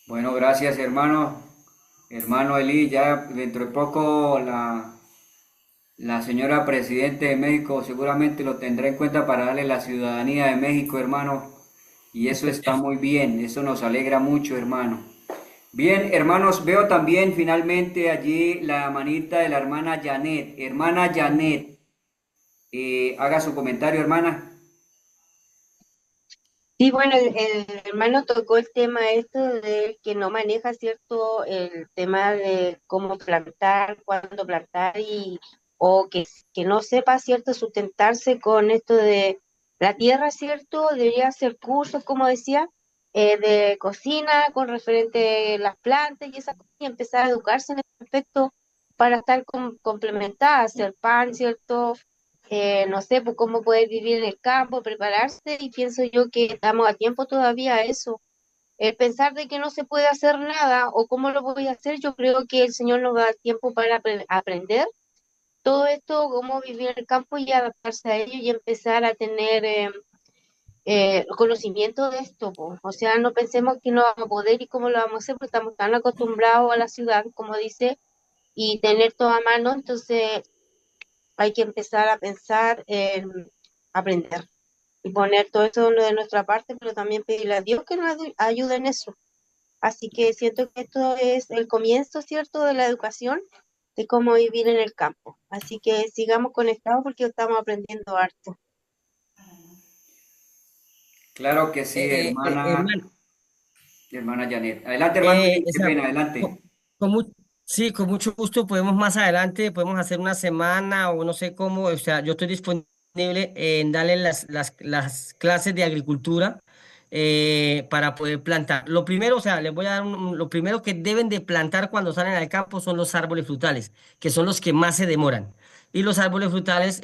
Bueno, gracias, hermano. Hermano Eli, ya dentro de poco la señora Presidente de México seguramente lo tendrá en cuenta para darle la ciudadanía de México, hermano. Y eso está muy bien, eso nos alegra mucho, hermano. Bien, hermanos, veo también finalmente allí la manita de la hermana Janet. Hermana Janet, haga su comentario, hermana. Sí, bueno, el hermano tocó el tema esto de que no maneja, ¿cierto? El tema de cómo plantar, cuándo plantar y o que no sepa, ¿cierto? Sustentarse con esto de la tierra, ¿cierto? Debería hacer cursos, como decía, de cocina con referente a las plantas y esas cosas y empezar a educarse en ese aspecto para estar complementada, hacer pan, ¿cierto? No sé, pues cómo poder vivir en el campo, prepararse, y pienso yo que estamos a tiempo todavía a eso. El pensar de que no se puede hacer nada o cómo lo voy a hacer, yo creo que el Señor nos da tiempo para aprender todo esto, cómo vivir en el campo y adaptarse a ello y empezar a tener conocimiento de esto, po. O sea, no pensemos que no vamos a poder y cómo lo vamos a hacer, porque estamos tan acostumbrados a la ciudad, como dice, y tener todo a mano, entonces hay que empezar a pensar en aprender y poner todo eso de nuestra parte, pero también pedirle a Dios que nos ayude en eso. Así que siento que esto es el comienzo, ¿cierto?, de la educación, de cómo vivir en el campo. Así que sigamos conectados porque estamos aprendiendo harto. Claro que sí, Hermano, hermana Janet. Adelante, hermano Eli, o qué sea, pena, adelante. sí, con mucho gusto podemos más adelante, podemos hacer una semana o no sé cómo, o sea, yo estoy disponible en darle las clases de agricultura para poder plantar. Lo primero, o sea, les voy a dar lo primero que deben de plantar cuando salen al campo son los árboles frutales, que son los que más se demoran. Y los árboles frutales,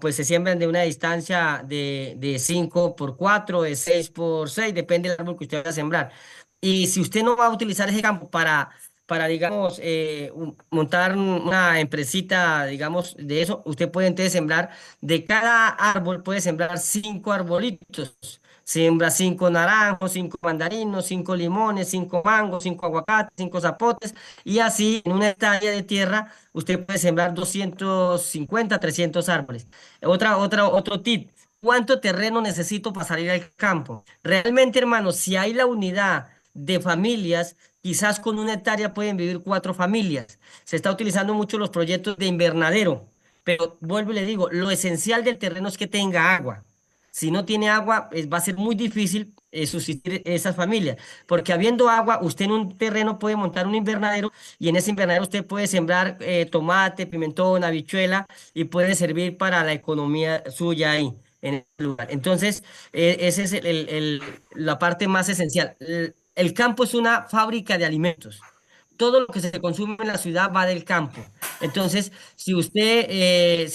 pues se siembran de una distancia de 5 por 4, de 6 por 6, depende del árbol que usted vaya a sembrar. Y si usted no va a utilizar ese campo para digamos, montar una empresita, digamos, de eso, usted puede entonces sembrar, de cada árbol puede sembrar 5 arbolitos. Siembra 5 naranjos, 5 mandarinos, 5 limones, 5 mangos, 5 aguacates, 5 zapotes, y así en una hectárea de tierra usted puede sembrar 250, 300 árboles. Otro tip. ¿Cuánto terreno necesito para salir al campo? Realmente, hermano, si hay la unidad de familias, quizás con una hectárea pueden vivir 4 familias. Se está utilizando mucho los proyectos de invernadero, pero vuelvo y le digo, lo esencial del terreno es que tenga agua. si no tiene agua, va a ser muy difícil subsistir esas familias, porque habiendo agua, usted en un terreno puede montar un invernadero y en ese invernadero usted puede sembrar tomate, pimentón, habichuela y puede servir para la economía suya ahí, en el lugar. Entonces, esa es la parte más esencial. El campo es una fábrica de alimentos. Todo lo que se consume en la ciudad va del campo. Entonces, si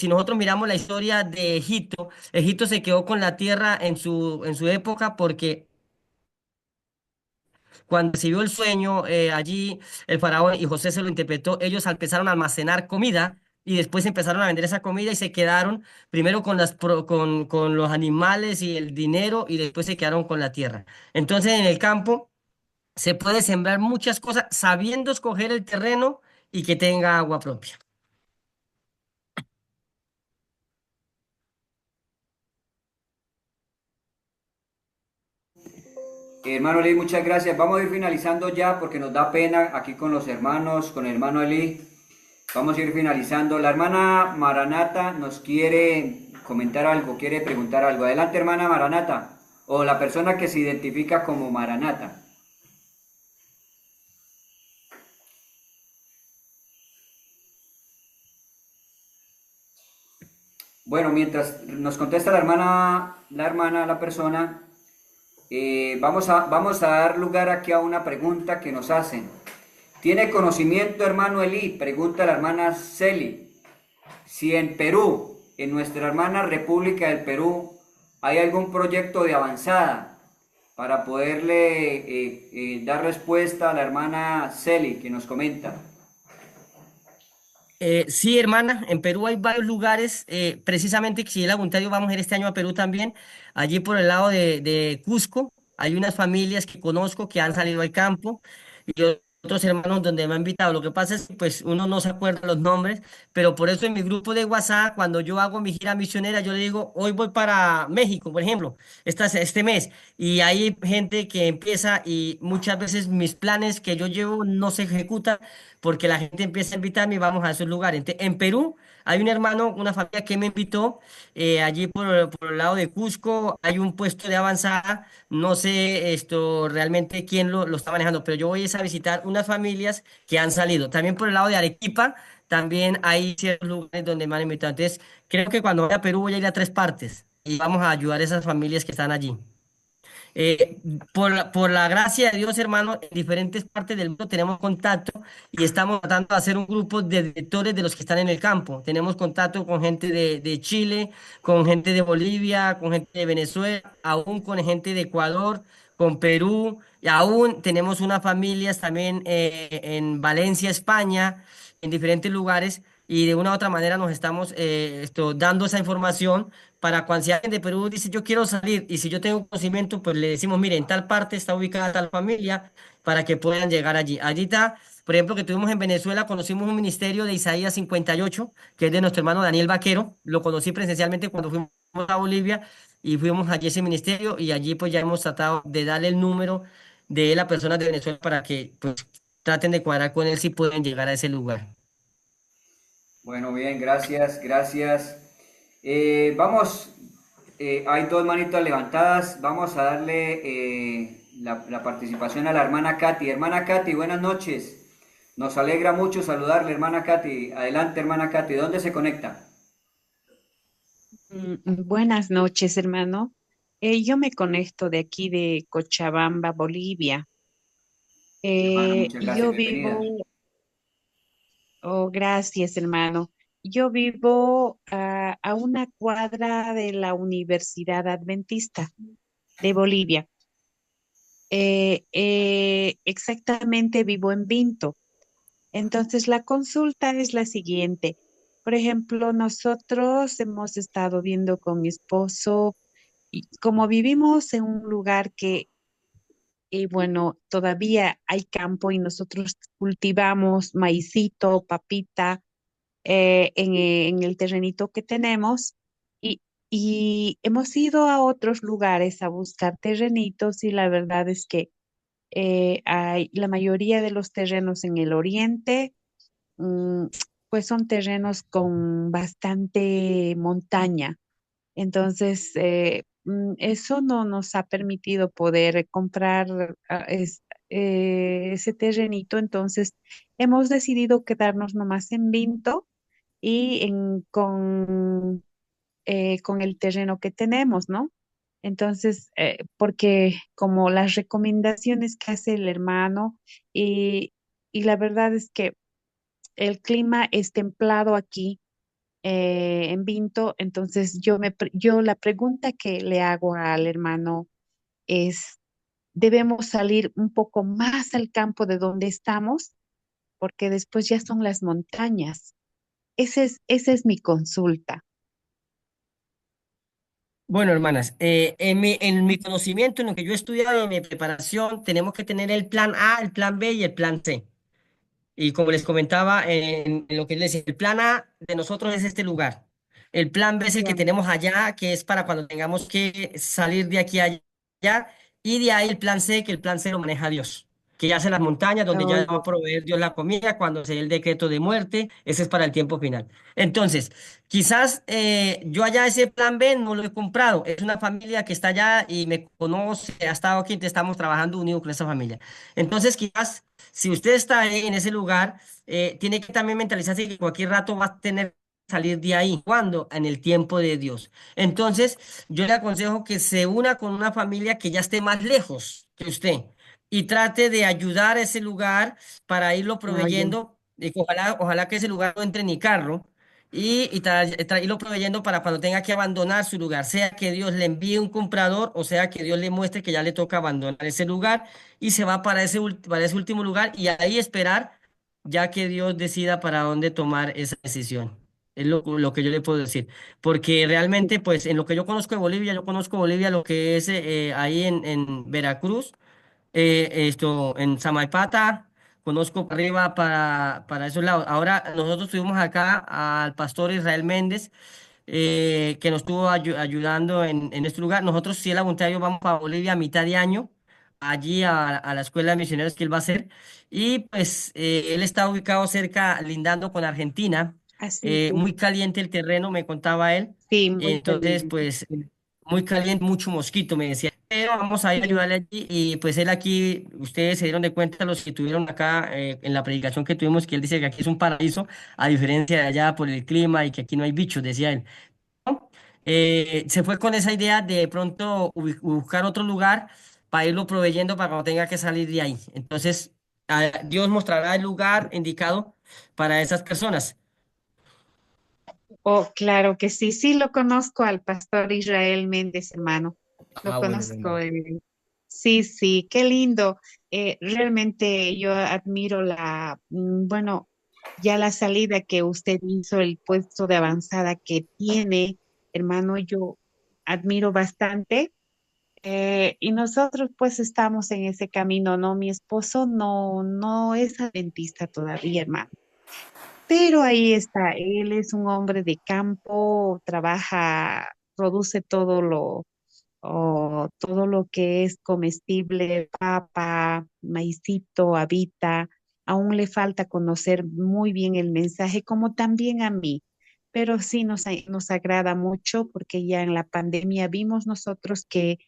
nosotros miramos la historia de Egipto, Egipto se quedó con la tierra en su época porque cuando recibió el sueño allí, el faraón y José se lo interpretó, ellos empezaron a almacenar comida y después empezaron a vender esa comida y se quedaron primero con los animales y el dinero y después se quedaron con la tierra. Entonces, en el campo se puede sembrar muchas cosas sabiendo escoger el terreno y que tenga agua propia. Hermano Eli, muchas gracias. Vamos a ir finalizando ya porque nos da pena aquí con los hermanos, con el hermano Eli. Vamos a ir finalizando. La hermana Maranata nos quiere comentar algo, quiere preguntar algo. Adelante, hermana Maranata. O la persona que se identifica como Maranata. Bueno, mientras nos contesta la persona, vamos a dar lugar aquí a una pregunta que nos hacen. ¿Tiene conocimiento, hermano Eli? Pregunta la hermana Celi. Si en Perú, en nuestra hermana República del Perú, hay algún proyecto de avanzada para poderle dar respuesta a la hermana Celi que nos comenta. Sí, hermana, en Perú hay varios lugares, precisamente que si es voluntario vamos a ir este año a Perú también, allí por el lado de Cusco, hay unas familias que conozco que han salido al campo y otros hermanos donde me han invitado. Lo que pasa es que pues uno no se acuerda los nombres, pero por eso en mi grupo de WhatsApp, cuando yo hago mi gira misionera, yo le digo, hoy voy para México, por ejemplo, este mes, y hay gente que empieza y muchas veces mis planes que yo llevo no se ejecutan porque la gente empieza a invitarme y vamos a esos lugares. En Perú hay un hermano, una familia que me invitó, allí por el lado de Cusco, hay un puesto de avanzada, no sé esto realmente quién lo está manejando, pero yo voy a visitar unas familias que han salido. También por el lado de Arequipa, también hay ciertos lugares donde me han invitado. Entonces, creo que cuando vaya a Perú voy a ir a tres partes y vamos a ayudar a esas familias que están allí. Eh, por la gracia de Dios, hermano, en diferentes partes del mundo tenemos contacto y estamos tratando de hacer un grupo de directores de los que están en el campo. Tenemos contacto con gente de Chile, con gente de Bolivia, con gente de Venezuela, aún con gente de Ecuador, con Perú, y aún tenemos unas familias también en Valencia, España, en diferentes lugares. Y de una u otra manera nos estamos dando esa información para cuando si alguien de Perú dice yo quiero salir y si yo tengo conocimiento, pues le decimos, mire, en tal parte está ubicada tal familia para que puedan llegar allí. Allí está, por ejemplo, que tuvimos en Venezuela, conocimos un ministerio de Isaías 58, que es de nuestro hermano Daniel Vaquero. Lo conocí presencialmente cuando fuimos a Bolivia y fuimos allí a ese ministerio y allí pues ya hemos tratado de darle el número de las personas de Venezuela para que pues traten de cuadrar con él si pueden llegar a ese lugar. Bueno, bien, gracias, gracias. Vamos, hay dos manitas levantadas. Vamos a darle la participación a la hermana Katy. Hermana Katy, buenas noches. Nos alegra mucho saludarle, hermana Katy. Adelante, hermana Katy. ¿Dónde se conecta? Buenas noches, hermano. Yo me conecto de aquí de Cochabamba, Bolivia. Hermana, muchas gracias, Yo bienvenida. vivo, oh, gracias, hermano. Yo vivo a una cuadra de la Universidad Adventista de Bolivia. Exactamente vivo en Vinto. Entonces, la consulta es la siguiente. Por ejemplo, nosotros hemos estado viendo con mi esposo y como vivimos en un lugar que, bueno, todavía hay campo y nosotros cultivamos maicito, papita en el terrenito que tenemos y, y hemos ido a otros lugares a buscar terrenitos y la verdad es que hay la mayoría de los terrenos en el oriente, mm, pues son terrenos con bastante montaña. Entonces, eso no nos ha permitido poder comprar ese terrenito, entonces hemos decidido quedarnos nomás en Vinto y con el terreno que tenemos, ¿no? Entonces, porque como las recomendaciones que hace el hermano y, y la verdad es que el clima es templado aquí en Vinto, entonces yo la pregunta que le hago al hermano es, ¿debemos salir un poco más al campo de donde estamos? Porque después ya son las montañas. Esa es mi consulta. Bueno, hermanas, en mi conocimiento, en lo que yo he estudiado, en mi preparación, tenemos que tener el plan A, el plan B y el plan C. Y como les comentaba, en lo que les decía, el plan A de nosotros es este lugar. El plan B es el que Ya. tenemos allá, que es para cuando tengamos que salir de aquí a allá. Y de ahí el plan C, que el plan C lo maneja Dios, que ya hace las montañas, donde ya va Oye, a proveer Dios la comida cuando se dé el decreto de muerte. Ese es para el tiempo final. Entonces, quizás yo allá ese plan B no lo he comprado. Es una familia que está allá y me conoce, ha estado aquí, estamos trabajando unido con esa familia. Entonces, quizás si usted está ahí en ese lugar, tiene que también mentalizarse que cualquier rato va a tener que salir de ahí. ¿Cuándo? En el tiempo de Dios. Entonces, yo le aconsejo que se una con una familia que ya esté más lejos que usted y trate de ayudar a ese lugar para irlo oye, proveyendo. Y que ojalá que ese lugar no entre ni carro. Y irlo proveyendo para cuando tenga que abandonar su lugar, sea que Dios le envíe un comprador o sea que Dios le muestre que ya le toca abandonar ese lugar y se va para para ese último lugar y ahí esperar ya que Dios decida para dónde tomar esa decisión. Es lo que yo le puedo decir. Porque realmente, pues en lo que yo conozco de Bolivia, yo conozco Bolivia, lo que es ahí en Veracruz, esto en Samaipata, conozco para arriba para esos lados. Ahora nosotros tuvimos acá al pastor Israel Méndez, que nos estuvo ayudando en este lugar. Nosotros, si es la voluntad de Dios, vamos para Bolivia a mitad de año, allí a la escuela de misioneros que él va a hacer. Y pues él está ubicado cerca, lindando con Argentina. así es. Muy caliente el terreno, me contaba él. Sí, muy Entonces, caliente. pues muy caliente, mucho mosquito, me decía. Pero vamos a ir a Sí, ayudarle allí. Y pues él aquí, ustedes se dieron de cuenta, los que estuvieron acá en la predicación que tuvimos, que él dice que aquí es un paraíso, a diferencia de allá por el clima y que aquí no hay bichos, decía él. Se fue con esa idea de pronto buscar otro lugar para irlo proveyendo para cuando tenga que salir de ahí. Entonces, Dios mostrará el lugar indicado para esas personas. oh, claro que sí, sí lo conozco al pastor Israel Méndez, hermano. Lo Ah, bueno, conozco. hermano. Sí, sí, qué lindo. Realmente yo admiro bueno, ya la salida que usted hizo, el puesto de avanzada que tiene, hermano, yo admiro bastante. Y nosotros pues estamos en ese camino, ¿no? Mi esposo no es adventista todavía, hermano. Pero ahí está, él es un hombre de campo, trabaja, produce todo lo que es comestible, papa, maicito, habita. Aún le falta conocer muy bien el mensaje, como también a mí. Pero sí nos agrada mucho porque ya en la pandemia vimos nosotros que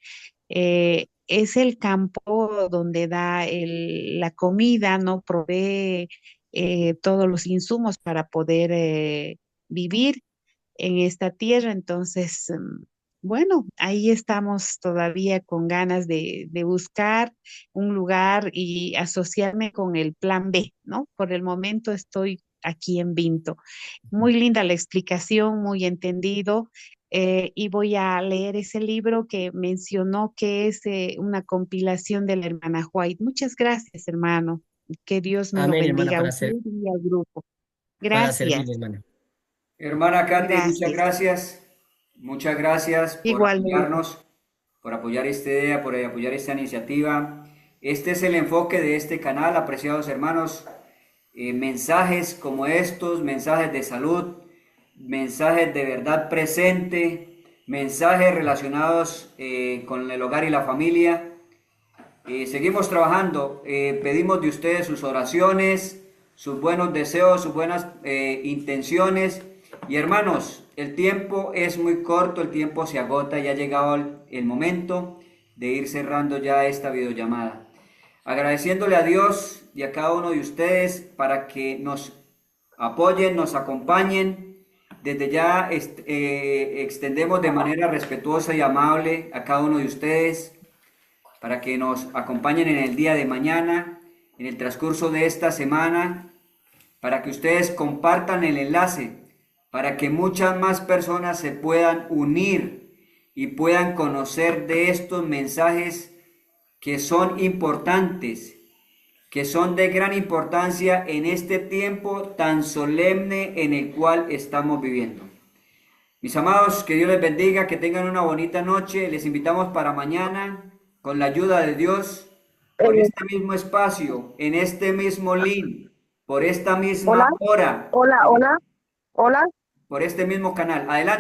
es el campo donde da la comida, ¿no? Provee todos los insumos para poder vivir en esta tierra. Entonces, bueno, ahí estamos todavía con ganas de buscar un lugar y asociarme con el plan B, ¿no? Por el momento estoy aquí en Vinto. Muy linda la explicación, muy entendido. Y voy a leer ese libro que mencionó que es una compilación de la hermana White. Muchas gracias, hermano. Que Dios me lo Amén, hermana, bendiga a usted y al grupo. para servirle, Gracias, hermana. Hermana Kate, muchas gracias. gracias. Muchas gracias por Igualmente. apoyarnos, por apoyar esta idea, por apoyar esta iniciativa. Este es el enfoque de este canal, apreciados hermanos. Mensajes como estos, mensajes de salud, mensajes de verdad presente, mensajes relacionados con el hogar y la familia. Seguimos trabajando, pedimos de ustedes sus oraciones, sus buenos deseos, sus buenas intenciones. Y hermanos, el tiempo es muy corto, el tiempo se agota y ha llegado el momento de ir cerrando ya esta videollamada. Agradeciéndole a Dios y a cada uno de ustedes para que nos apoyen, nos acompañen. Desde ya extendemos de manera respetuosa y amable a cada uno de ustedes para que nos acompañen en el día de mañana, en el transcurso de esta semana, para que ustedes compartan el enlace, para que muchas más personas se puedan unir y puedan conocer de estos mensajes que son importantes, que son de gran importancia en este tiempo tan solemne en el cual estamos viviendo. Mis amados, que Dios les bendiga, que tengan una bonita noche. Les invitamos para mañana, con la ayuda de Dios, por este mismo espacio, en este mismo link, por esta misma hora, Hola, hola, hola. por este mismo canal. Adelante.